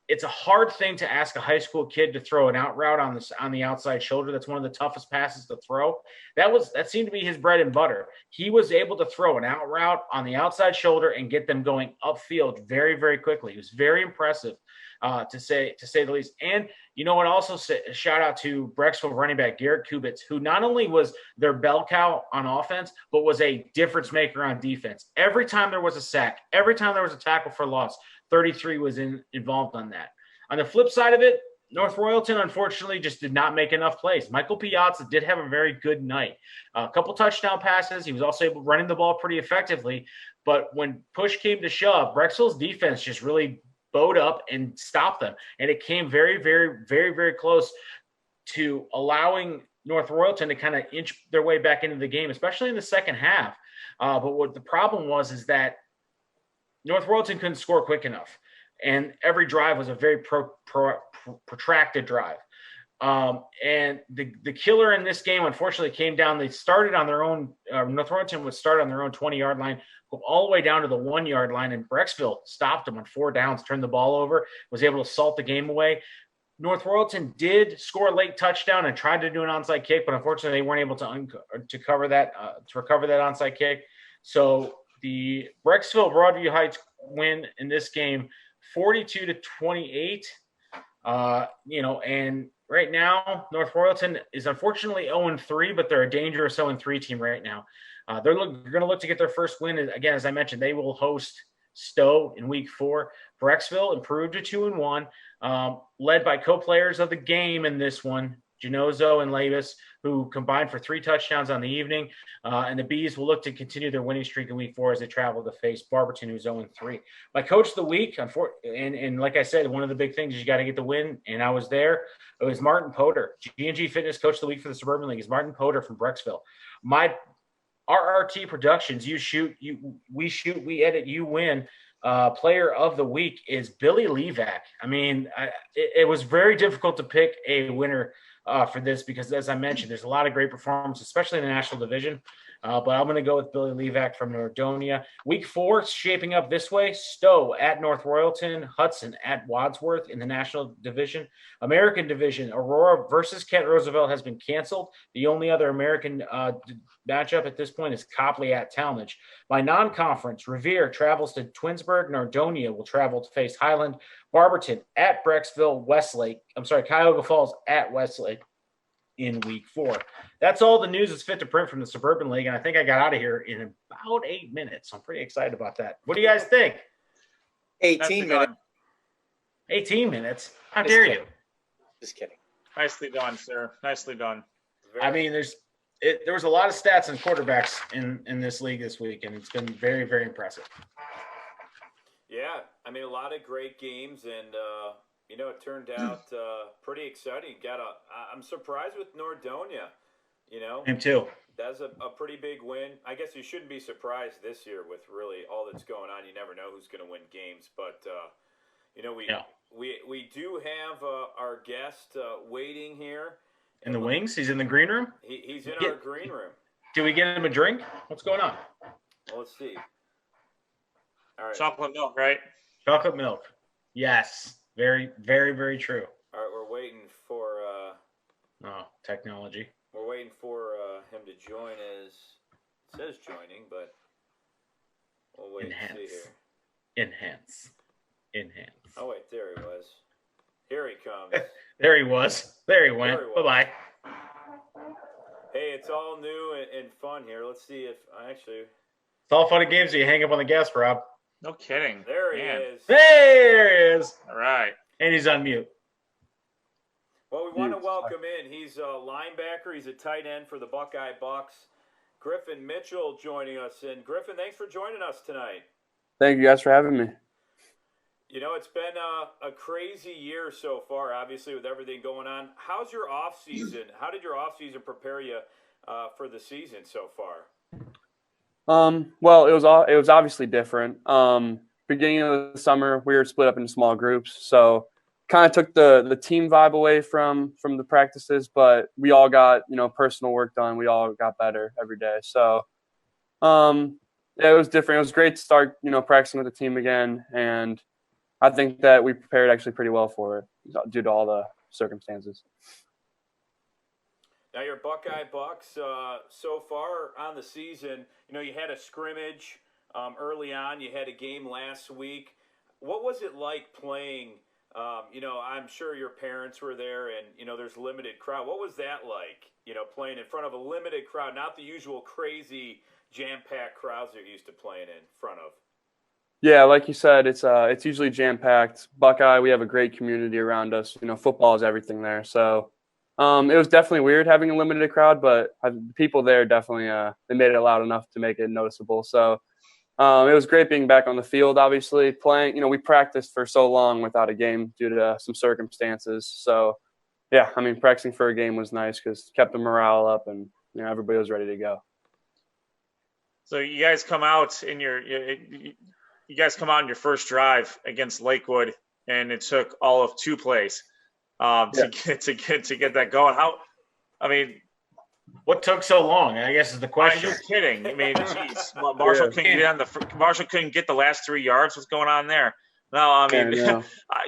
it's a hard thing to ask a high school kid to throw an out route on the outside shoulder. That's one of the toughest passes to throw. That seemed to be his bread and butter. He was able to throw an out route on the outside shoulder and get them going upfield very, very quickly. He was very impressive, to say the least. And you know what? Also, shout out to Brecksville running back Garrett Kubitz, who not only was their bell cow on offense, but was a difference maker on defense. Every time there was a sack, every time there was a tackle for loss, 33 was involved on that. On the flip side of it, North Royalton, unfortunately, just did not make enough plays. Michael Piazza did have a very good night. A couple touchdown passes. He was also able running the ball pretty effectively. But when push came to shove, Brecksville's defense just really bowed up and stopped them. And it came very, very, very, very close to allowing North Royalton to kind of inch their way back into the game, especially in the second half. But what the problem was is that North Royalton couldn't score quick enough, and every drive was a very protracted drive. And the killer in this game, unfortunately, came down. They started on their own. North Royalton would start on their own 20-yard line, go all the way down to the 1-yard line, and Brecksville stopped them on 4 downs, turned the ball over, was able to salt the game away. North Royalton did score a late touchdown and tried to do an onside kick, but unfortunately, they weren't able to recover that onside kick. So the Brecksville Broadview Heights win in this game 42-28. And right now North Royalton is unfortunately 0-3, but they're a dangerous 0-3 team right now. They're going to look to get their first win. Again, as I mentioned, they will host Stowe in week 4. Brecksville improved to 2-1, led by co-players of the game in this one, Genozo and Lavis, who combined for 3 touchdowns on the evening. And the Bees will look to continue their winning streak in week 4 as they travel to face Barberton, who's 0-3. My coach of the week, and like I said, one of the big things is you got to get the win, and I was there. It was Martin Potter. G&G Fitness Coach of the Week for the Suburban League is Martin Potter from Brecksville. My RRT Productions, you shoot, we edit, you win. Player of the week is Billy Levac. I mean, it was very difficult to pick a winner for this because, as I mentioned, there's a lot of great performances, especially in the National Division. But I'm going to go with Billy Levac from Nordonia. Week 4 is shaping up this way. Stowe at North Royalton, Hudson at Wadsworth in the National Division. American Division, Aurora versus Kent Roosevelt has been canceled. The only other American matchup at this point is Copley at Talmadge. By non-conference, Revere travels to Twinsburg. Nordonia will travel to face Highland. Barberton at Brecksville, Cuyahoga Falls at Westlake in week 4. That's all the news that's fit to print from the Suburban League, and I think I got out of here in about 8 minutes. I'm pretty excited about that. What do you guys think? 18 minutes. 18 minutes? How dare you? Just kidding. Nicely done, sir. Nicely done. I mean, there was a lot of stats and quarterbacks in this league this week, and it's been very, very impressive. Yeah, I mean, a lot of great games, and it turned out pretty exciting. I'm surprised with Nordonia. Him too. That's a pretty big win. I guess you shouldn't be surprised this year with really all that's going on. You never know who's going to win games, but we do have our guest waiting here in the wings. He's in the green room. He's in our green room. Do we get him a drink? What's going on? Well, let's see. All right. Chocolate milk, right? Chocolate milk. Yes. Very, very, very true. All right, we're waiting for technology. We're waiting for him to join as it says joining, but we'll wait and see here. Enhance. Oh wait, there he was. Here he comes. There he was. There he went. Bye-bye. Hey, it's all new and fun here. Let's see if it's all fun and games so you hang up on the guest, Rob. No kidding. There he is. There he is. All right. And he's on mute. Well, we want to welcome in. He's a linebacker. He's a tight end for the Buckeye Bucks. Griffin Mitchell joining us. And Griffin, thanks for joining us tonight. Thank you guys for having me. You know, it's been a crazy year so far, obviously, with everything going on. How's your off season? How did your off season prepare you for the season so far? Well, it was obviously different. Beginning of the summer, we were split up into small groups, so kind of took the team vibe away from the practices. But we all got personal work done. We all got better every day. So yeah, it was different. It was great to start practicing with the team again, and I think that we prepared actually pretty well for it due to all the circumstances. Now your Buckeye Bucks so far on the season, you had a scrimmage early on. You had a game last week. What was it like playing? I'm sure your parents were there, and there's limited crowd. What was that like? Playing in front of a limited crowd, not the usual crazy jam-packed crowds they're used to playing in front of. Yeah, like you said, it's usually jam-packed. Buckeye, we have a great community around us. Football is everything there. So it was definitely weird having a limited crowd, but the people there definitely they made it loud enough to make it noticeable. So it was great being back on the field, obviously. Playing, we practiced for so long without a game due to some circumstances. So, yeah, practicing for a game was nice because it kept the morale up and, everybody was ready to go. So you guys come out in your first drive against Lakewood, and it took all of 2 plays to get that going. What took so long? I guess is the question. Are you kidding? Geez, Marshall couldn't get the last 3 yards. What's going on there? No,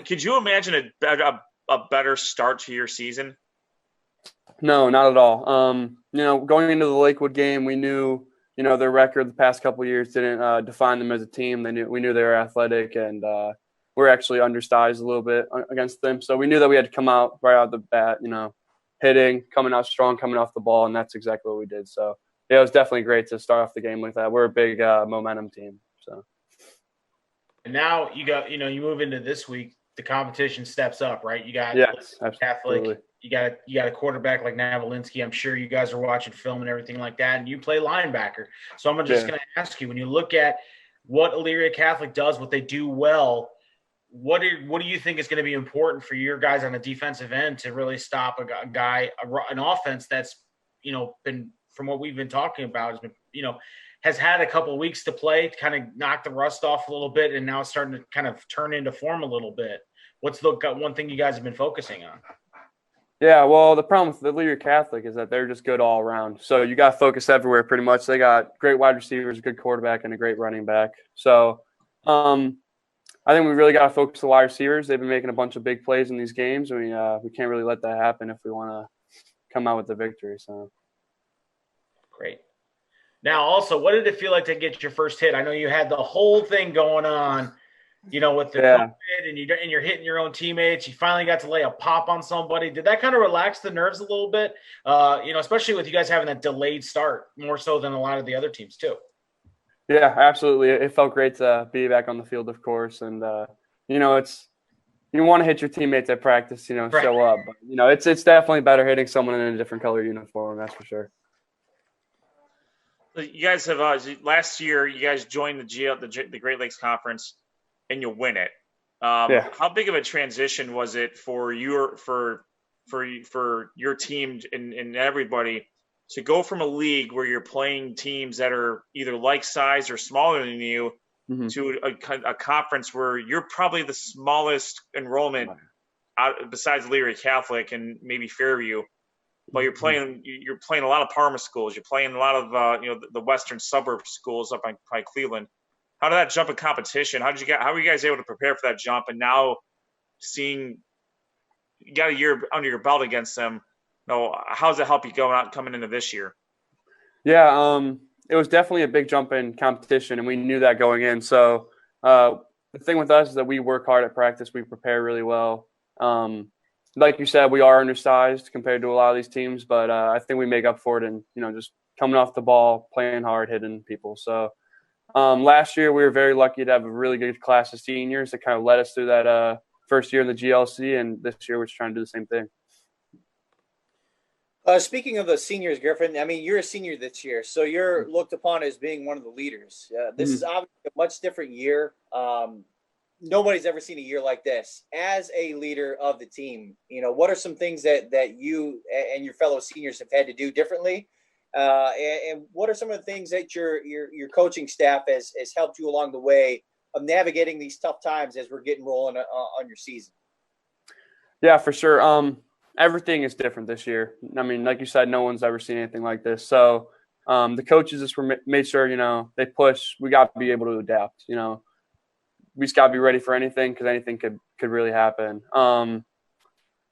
could you imagine a better start to your season? No, not at all. Going into the Lakewood game, we knew their record the past couple of years didn't define them as a team. We knew they were athletic, and we're actually undersized a little bit against them. So we knew that we had to come out right out of the bat, hitting, coming out strong, coming off the ball, and that's exactly what we did. So yeah, it was definitely great to start off the game like that. We're a big momentum team. So. And now you move into this week, the competition steps up, right? You got Catholic, you got a quarterback like Navalinsky. I'm sure you guys are watching film and everything like that, and you play linebacker. So I'm just going to ask you, when you look at what Elyria Catholic does, what they do well, what do you think is going to be important for your guys on the defensive end to really stop an offense that's been, from what we've been talking about, has been has had a couple of weeks to play to kind of knock the rust off a little bit, and now it's starting to kind of turn into form a little bit. What's the one thing you guys have been focusing on? Yeah, well, the problem with the Elyria Catholic is that they're just good all around. So you got focus everywhere pretty much. They got great wide receivers, a good quarterback, and a great running back. So I think we really got to focus the wide receivers. They've been making a bunch of big plays in these games. We can't really let that happen if we want to come out with the victory. So great. Now, also, what did it feel like to get your first hit? I know you had the whole thing going on, with the COVID, and you're hitting your own teammates. You finally got to lay a pop on somebody. Did that kind of relax the nerves a little bit? Especially with you guys having that delayed start, more so than a lot of the other teams too. Yeah, absolutely. It felt great to be back on the field, of course, and it's you want to hit your teammates at practice, show up. But, it's definitely better hitting someone in a different color uniform, that's for sure. You guys have last year. You guys joined the Great Lakes Conference, and you win it. How big of a transition was it for your team and everybody to go from a league where you're playing teams that are either like size or smaller than you to a conference where you're probably the smallest enrollment besides Elyria Catholic and maybe Fairview? But you're playing a lot of Parma schools. You're playing a lot of the western suburb schools up by Cleveland. How did that jump in competition? How were you guys able to prepare for that jump? And now seeing you got a year under your belt against them, how does it help you coming into this year? Yeah, it was definitely a big jump in competition, and we knew that going in. So the thing with us is that we work hard at practice. We prepare really well. Like you said, we are undersized compared to a lot of these teams, but I think we make up for it in, just coming off the ball, playing hard, hitting people. So last year we were very lucky to have a really good class of seniors that kind of led us through that first year in the GLC, and this year we're just trying to do the same thing. Speaking of the seniors, Griffin, you're a senior this year, so you're looked upon as being one of the leaders. This is obviously a much different year. nobody's ever seen a year like this. As a leader of the team, what are some things that you and your fellow seniors have had to do differently? And what are some of the things that your coaching staff has helped you along the way of navigating these tough times as we're getting rolling on your season? Yeah, for sure. Everything is different this year. I mean, like you said, no one's ever seen anything like this. So the coaches just made sure, they push. We got to be able to adapt. We just got to be ready for anything because anything could really happen.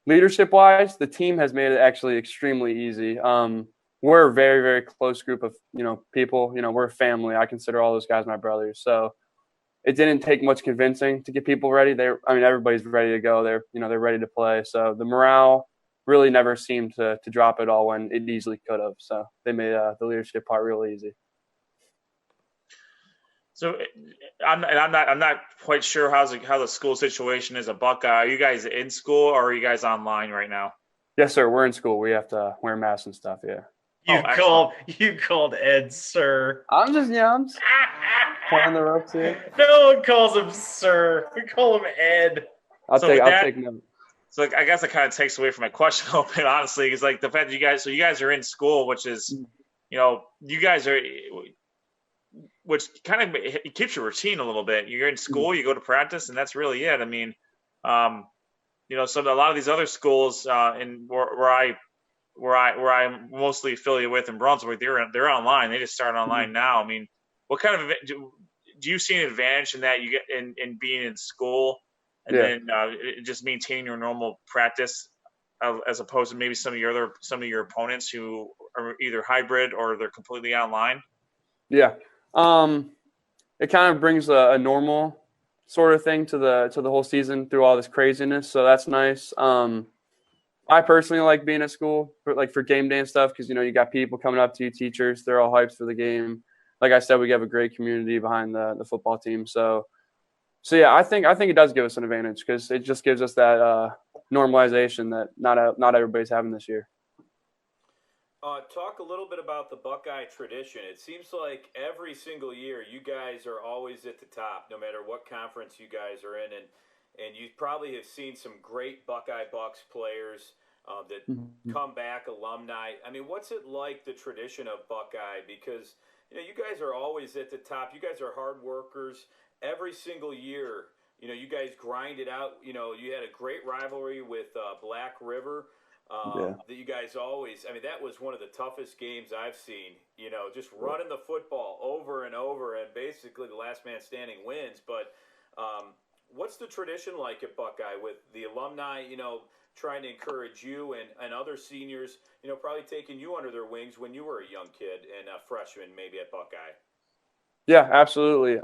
Leadership-wise, the team has made it actually extremely easy. We're a very, very close group of, people. We're a family. I consider all those guys my brothers. So it didn't take much convincing to get people ready. Everybody's ready to go. They're ready to play. So the morale really never seemed to drop at all when it easily could have. So they made the leadership part real easy. So I'm not quite sure how the school situation is at Buckeye. Are you guys in school or are you guys online right now? Yes, sir. We're in school. We have to wear masks and stuff. Yeah. You called Ed sir. I'm just playing the ropes here. No one calls him sir. We call him Ed. I'll take note. So I guess it kind of takes away from my question a little bit, honestly, is like the fact that you guys are in school, which is, you guys are, which kind of it keeps your routine a little bit. You're in school, you go to practice, and that's really it. I mean, so a lot of these other schools, where I'm mostly affiliated with in Brunswick, they're online. They just start online now. I mean, what kind of do you see an advantage in that you get in being in school and then just maintaining your normal practice as opposed to maybe some of your opponents who are either hybrid or they're completely online? Yeah. It kind of brings a normal sort of thing to the whole season through all this craziness. So that's nice. I personally like being at school for game day and stuff because, you got people coming up to you, teachers. They're all hyped for the game. Like I said, we have a great community behind the football team. So yeah, I think it does give us an advantage because it just gives us that normalization that not everybody's having this year. Talk a little bit about the Buckeye tradition. It seems like every single year you guys are always at the top, no matter what conference you guys are in, and you probably have seen some great Buckeye Bucks players that come back, alumni. I mean, what's it like, the tradition of Buckeye? Because you guys are always at the top. You guys are hard workers. Every single year, you guys grind it out. You had a great rivalry with Black River. That you guys always, that was one of the toughest games I've seen, just running the football over and over and basically the last man standing wins. But what's the tradition like at Buckeye with the alumni, trying to encourage you and other seniors, probably taking you under their wings when you were a young kid and a freshman maybe at Buckeye? Yeah, absolutely.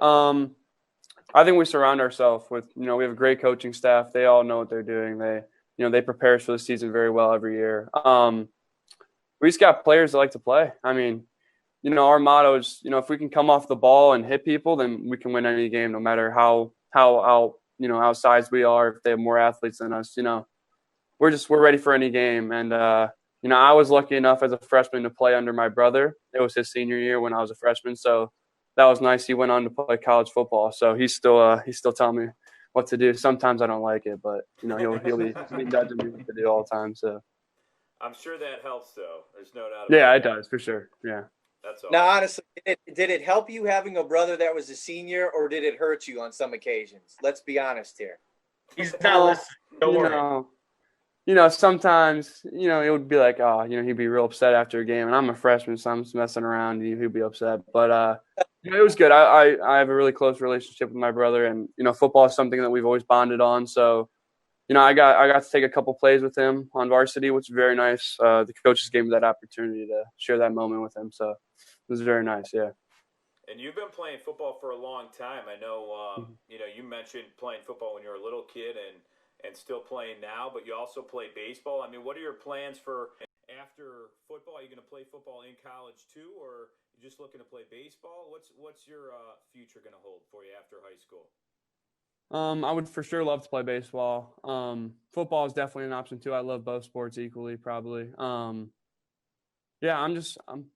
I think we surround ourselves with, we have a great coaching staff. They all know what they're doing. They prepare us for the season very well every year. We just got players that like to play. Our motto is, if we can come off the ball and hit people, then we can win any game, no matter how outsized we are. If they have more athletes than us, we're ready for any game. And I was lucky enough as a freshman to play under my brother. It was his senior year when I was a freshman, so that was nice. He went on to play college football, so he's still telling me what to do. Sometimes I don't like it, but he'll be judging me what to do all the time. So I'm sure that helps, though. There's no doubt. Yeah, it does for sure. Yeah. That's all. Now, honestly, did it help you having a brother that was a senior, or did it hurt you on some occasions? Let's be honest here. He's not listening. Don't worry. Sometimes, it would be like, he'd be real upset after a game. And I'm a freshman, so I'm just messing around. He'd be upset. But, it was good. I have a really close relationship with my brother. And, football is something that we've always bonded on. So, I got to take a couple plays with him on varsity, which is very nice. The coaches gave me that opportunity to share that moment with him. So it was very nice, yeah. And you've been playing football for a long time. I know, you mentioned playing football when you were a little kid and still playing now, but you also play baseball. What are your plans for after football? Are you going to play football in college too, or are you just looking to play baseball? What's your future going to hold for you after high school? I would for sure love to play baseball. Football is definitely an option too. I love both sports equally, probably. I'm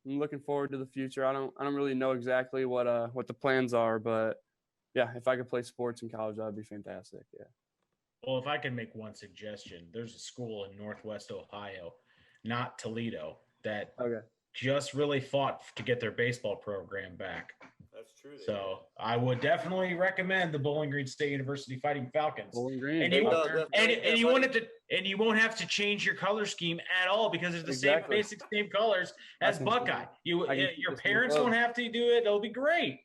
looking forward to the future. I don't really know exactly what the plans are, but yeah, if I could play sports in college, that'd be fantastic. Yeah. Well, if I can make one suggestion, there's a school in Northwest Ohio, not Toledo, that Okay. just really fought to get their baseball program back. That's true. So I would definitely recommend the Bowling Green State University Fighting Falcons. Bowling Green. And you won't have to change your color scheme at all because it's the Exactly. same colors as Buckeye. Your parents don't have to do it. It'll be great.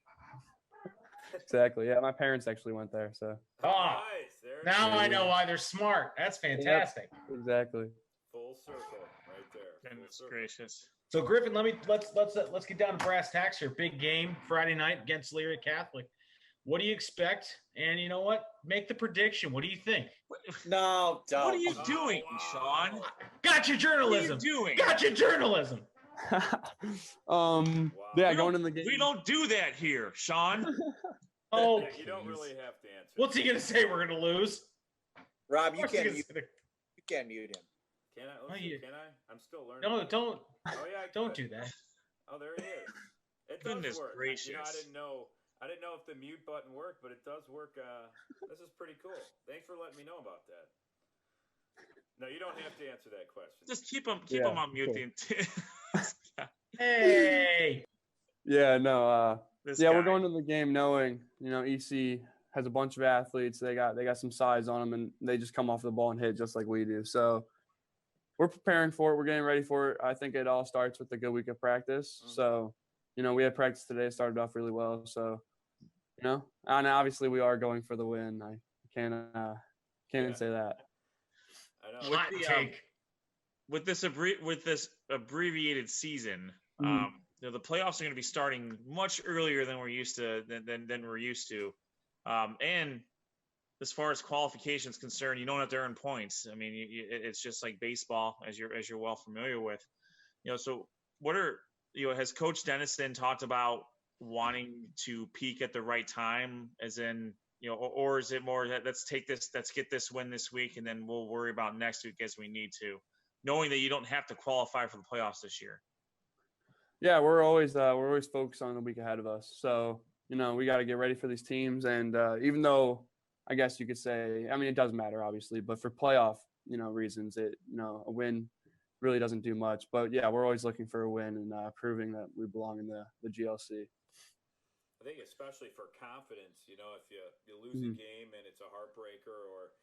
Exactly. Yeah, my parents actually went there, so. Oh, Nice. There now it is. I know why they're smart. That's fantastic. Yep, exactly. Full circle right there. Goodness gracious. So Griffin, let's get down to brass tacks here. Big game Friday night against Leary Catholic. What do you expect? And you know what? Make the prediction. What do you think? No, don't. What are you doing, Sean? Gotcha journalism. What are you doing? Gotcha journalism. Yeah, going in the game. We don't do that here, Sean. Oh, Yeah, you don't really have to answer. what's he gonna say? We're gonna lose? Rob, you Of course can't he's mute, gonna- you can't mute him. Can I? Oh, Let's you- see, can I? I'm still learning. No, don't Oh yeah. I don't could. do that. Oh, there he is. It Goodness does work. gracious. You know, I didn't know if the mute button worked, but it does work. This is pretty cool. Thanks for letting me know about that. No, you don't have to answer that question. Just keep him Yeah, on mute. cool. Hey. Yeah, no. This Yeah, guy. we're going to the game knowing, EC has a bunch of athletes. They got some size on them, and they just come off the ball and hit just like we do. So we're preparing for it. We're getting ready for it. I think it all starts with a good week of practice. Mhm. So, we had practice today. Started off really well. So, and obviously we are going for the win. I can't say that. I know. Hot take. With this abbreviated season, the playoffs are going to be starting much earlier than we're used to. Than we're used to, and as far as qualifications concerned, you don't have to earn points. I mean, it's just like baseball, as you're well familiar with. So what are has Coach Dennison talked about wanting to peak at the right time, as in or is it more that let's get this win this week and then we'll worry about next week as we need to, knowing that you don't have to qualify for the playoffs this year? Yeah, we're always focused on the week ahead of us. So, we got to get ready for these teams. And even though I guess you could say, I mean, it does matter, obviously, but for playoff, reasons, a win really doesn't do much. But yeah, we're always looking for a win and proving that we belong in the GLC. I think especially for confidence, if you lose a game and it's a heartbreaker, or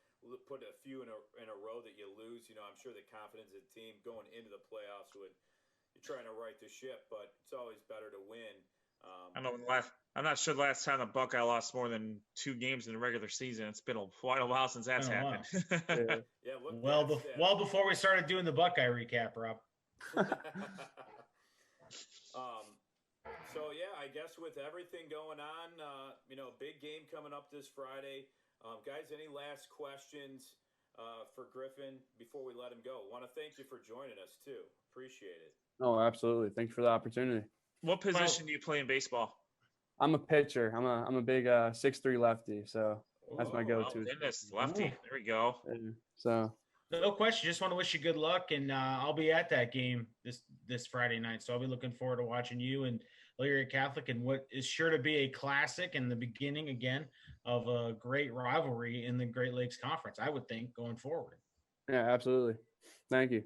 put a few in a row that you lose, I'm sure the confidence of the team going into the playoffs you're trying to right the ship, but it's always better to win. I'm not sure the last time the Buckeye lost more than 2 games in the regular season. It's been quite a while since that's happened. Yeah, Well before we started doing the Buckeye recap, Rob. So yeah, I guess with everything going on, big game coming up this Friday. Guys, any last questions for Griffin before we let him go? Want to thank you for joining us too. Appreciate it. Oh, absolutely. Thank you for the opportunity. What position do you play in baseball? I'm a pitcher. I'm a big 6'3" lefty, so that's my go-to. Oh, goodness, lefty. There we go. So No question. Just want to wish you good luck, and I'll be at that game this Friday night. So I'll be looking forward to watching you and Leary Catholic, and what is sure to be a classic and the beginning again of a great rivalry in the Great Lakes Conference, I would think, going forward. yeah, absolutely. Thank you.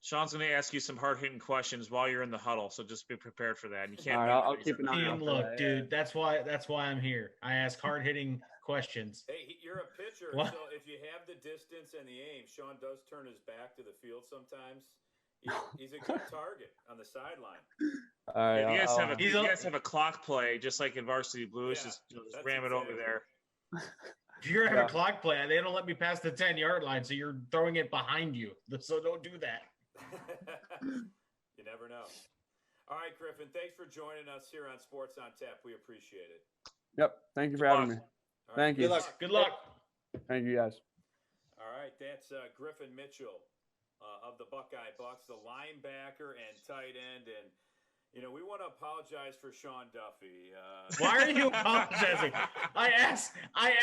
Sean's going to ask you some hard-hitting questions while you're in the huddle, so just be prepared for that. And you can't. All right, I'll keep an eye out. Look, dude, that's why I'm here. I ask hard-hitting questions. Hey, you're a pitcher, What? so if you have the distance and the aim, Sean does turn his back to the field sometimes. He's a good target on the sideline. All right, If you guys have a clock play, just like in Varsity Blues, Yeah, just that's ram it over exactly. there. If you're having a clock play, they don't let me pass the 10-yard line, so you're throwing it behind you. So don't do that. You never know. All right, Griffin, thanks for joining us here on Sports on Tap. We appreciate it. Yep. Thank you for having me. All right, Thank you. Good luck. Thank you, guys. All right, that's Griffin Mitchell of the Buckeye Bucks, the linebacker and tight end. And, we want to apologize for Sean Duffy. Why are you apologizing? I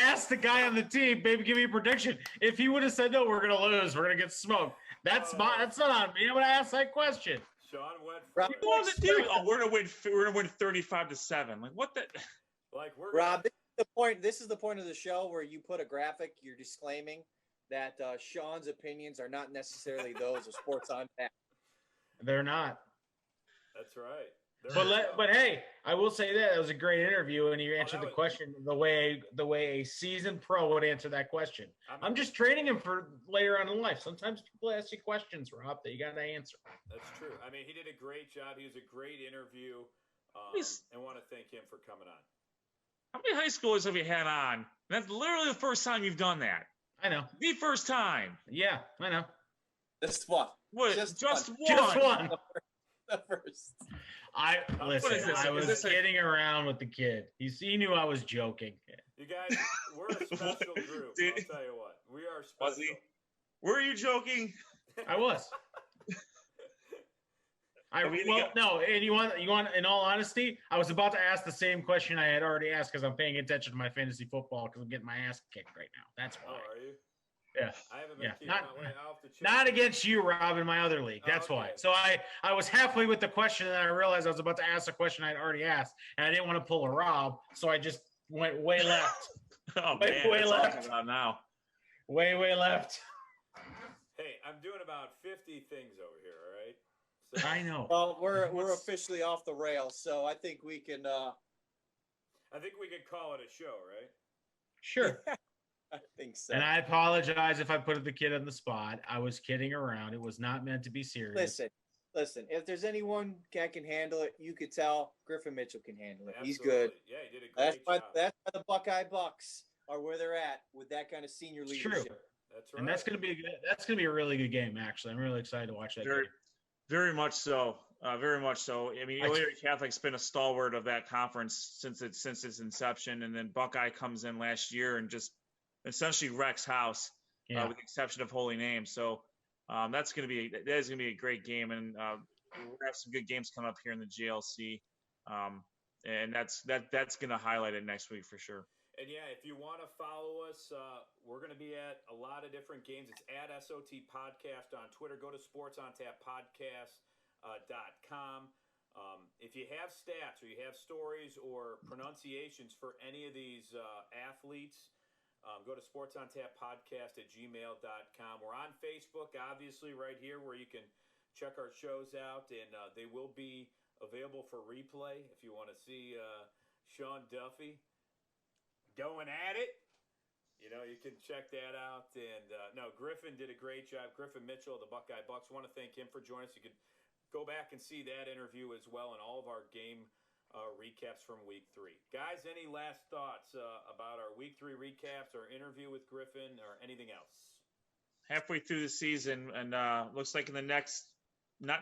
asked the guy on the team, baby, give me a prediction. If he would have said no, we're gonna lose, we're gonna get smoked. That's not on me. I'm gonna ask that question. Sean went Rob, for We're gonna win 35-7. Like what the? like we're Rob, the point. This is the point of the show where you put a graphic. You're disclaiming that Sean's opinions are not necessarily those of Sports on Tap. They're not. That's right. But hey, I will say that it was a great interview, and you answered the question the way a seasoned pro would answer that question. I'm just training him for later on in life. Sometimes people ask you questions, Rob, that you got to answer. That's true. I mean, he did a great job. He was a great interview, and want to thank him for coming on. How many high schoolers have you had on? That's literally the first time you've done that. I know. The first time. Yeah, I know. Just one. What? Just one. Just one. The first. I was kidding around with the kid. He knew I was joking. You guys, we're a special group. I'll tell you what. We are special. Were you joking? I was. No, and you want in all honesty, I was about to ask the same question I had already asked because I'm paying attention to my fantasy football because I'm getting my ass kicked right now. That's why. Oh, are you? Yeah. I haven't been keeping not against you, Rob, in my other league. That's why. So I was halfway with the question, and then I realized I was about to ask a question I'd already asked, and I didn't want to pull a Rob, so I just went way left. Way left. Now. Way left. Hey, I'm doing about 50 things over here, all right? So, I know. Well, we're officially off the rails, so I think we can I think we could call it a show, right? Sure. I think so. And I apologize if I put the kid on the spot. I was kidding around. It was not meant to be serious. Listen. If there's anyone that can handle it, you could tell Griffin Mitchell can handle it. Absolutely. He's good. Yeah, he did a great job. That's why the Buckeye Bucks are where they're at with that kind of senior leadership. True. That's right. And that's gonna be a really good game. Actually, I'm really excited to watch that game. Very much so. Very much so. I mean, Illinois Catholic's been a stalwart of that conference since its inception, and then Buckeye comes in last year and just essentially wrecks house, with the exception of Holy Name. So that is going to be a great game, and we'll have some good games coming up here in the GLC, and that's going to highlight it next week for sure. And yeah, if you want to follow us, we're going to be at a lot of different games. It's at SOT Podcast on Twitter. Go to sportsontap.podcast.com. If you have stats or you have stories or pronunciations for any of these athletes, go to sportsontap.podcast@gmail.com. We're on Facebook, obviously, right here where you can check our shows out, and they will be available for replay if you want to see Sean Duffy going at it. You can check that out. And Griffin did a great job. Griffin Mitchell of the Buckeye Bucks. Want to thank him for joining us. You could go back and see that interview as well and all of our game recaps from Week 3. Guys, any last thoughts about our Week 3 recaps or interview with Griffin or anything else? Halfway through the season, and looks like in the not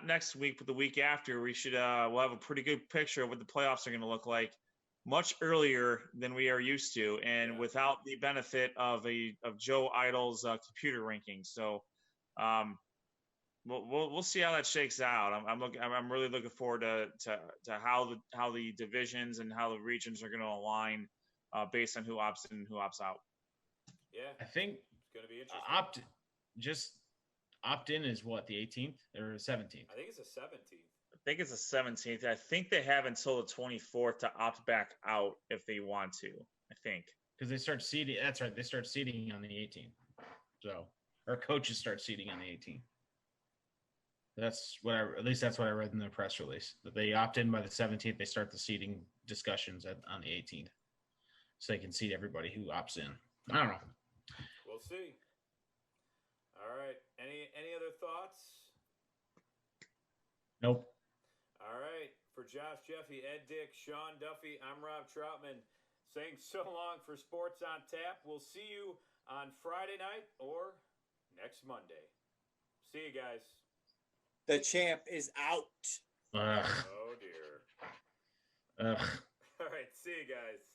next week, but the week after, we'll have a pretty good picture of what the playoffs are going to look like much earlier than we are used to, and without the benefit of Joe Idle's computer rankings. So we'll see how that shakes out. I'm really looking forward to how the divisions and how the regions are going to align based on who opts in and who opts out. Yeah, I think it's going to be interesting. Opt-in is what, the 18th or 17th? I think it's the 17th. I think it's the 17th. I think they have until the 24th to opt back out if they want to. I think because they start seeding. That's right. They start seeding on the 18th. So our coaches start seeding on the 18th. That's what at least that's what I read in the press release. That they opt in by the 17th. They start the seeding discussions on the 18th, so they can seed everybody who opts in. I don't know. We'll see. All right. Any other thoughts? Nope. All right. For Josh Jeffy, Ed Dick, Sean Duffy, I'm Rob Troutman saying so long for Sports on Tap. We'll see you on Friday night or next Monday. See you guys. The champ is out. Oh, dear. All right. See you guys.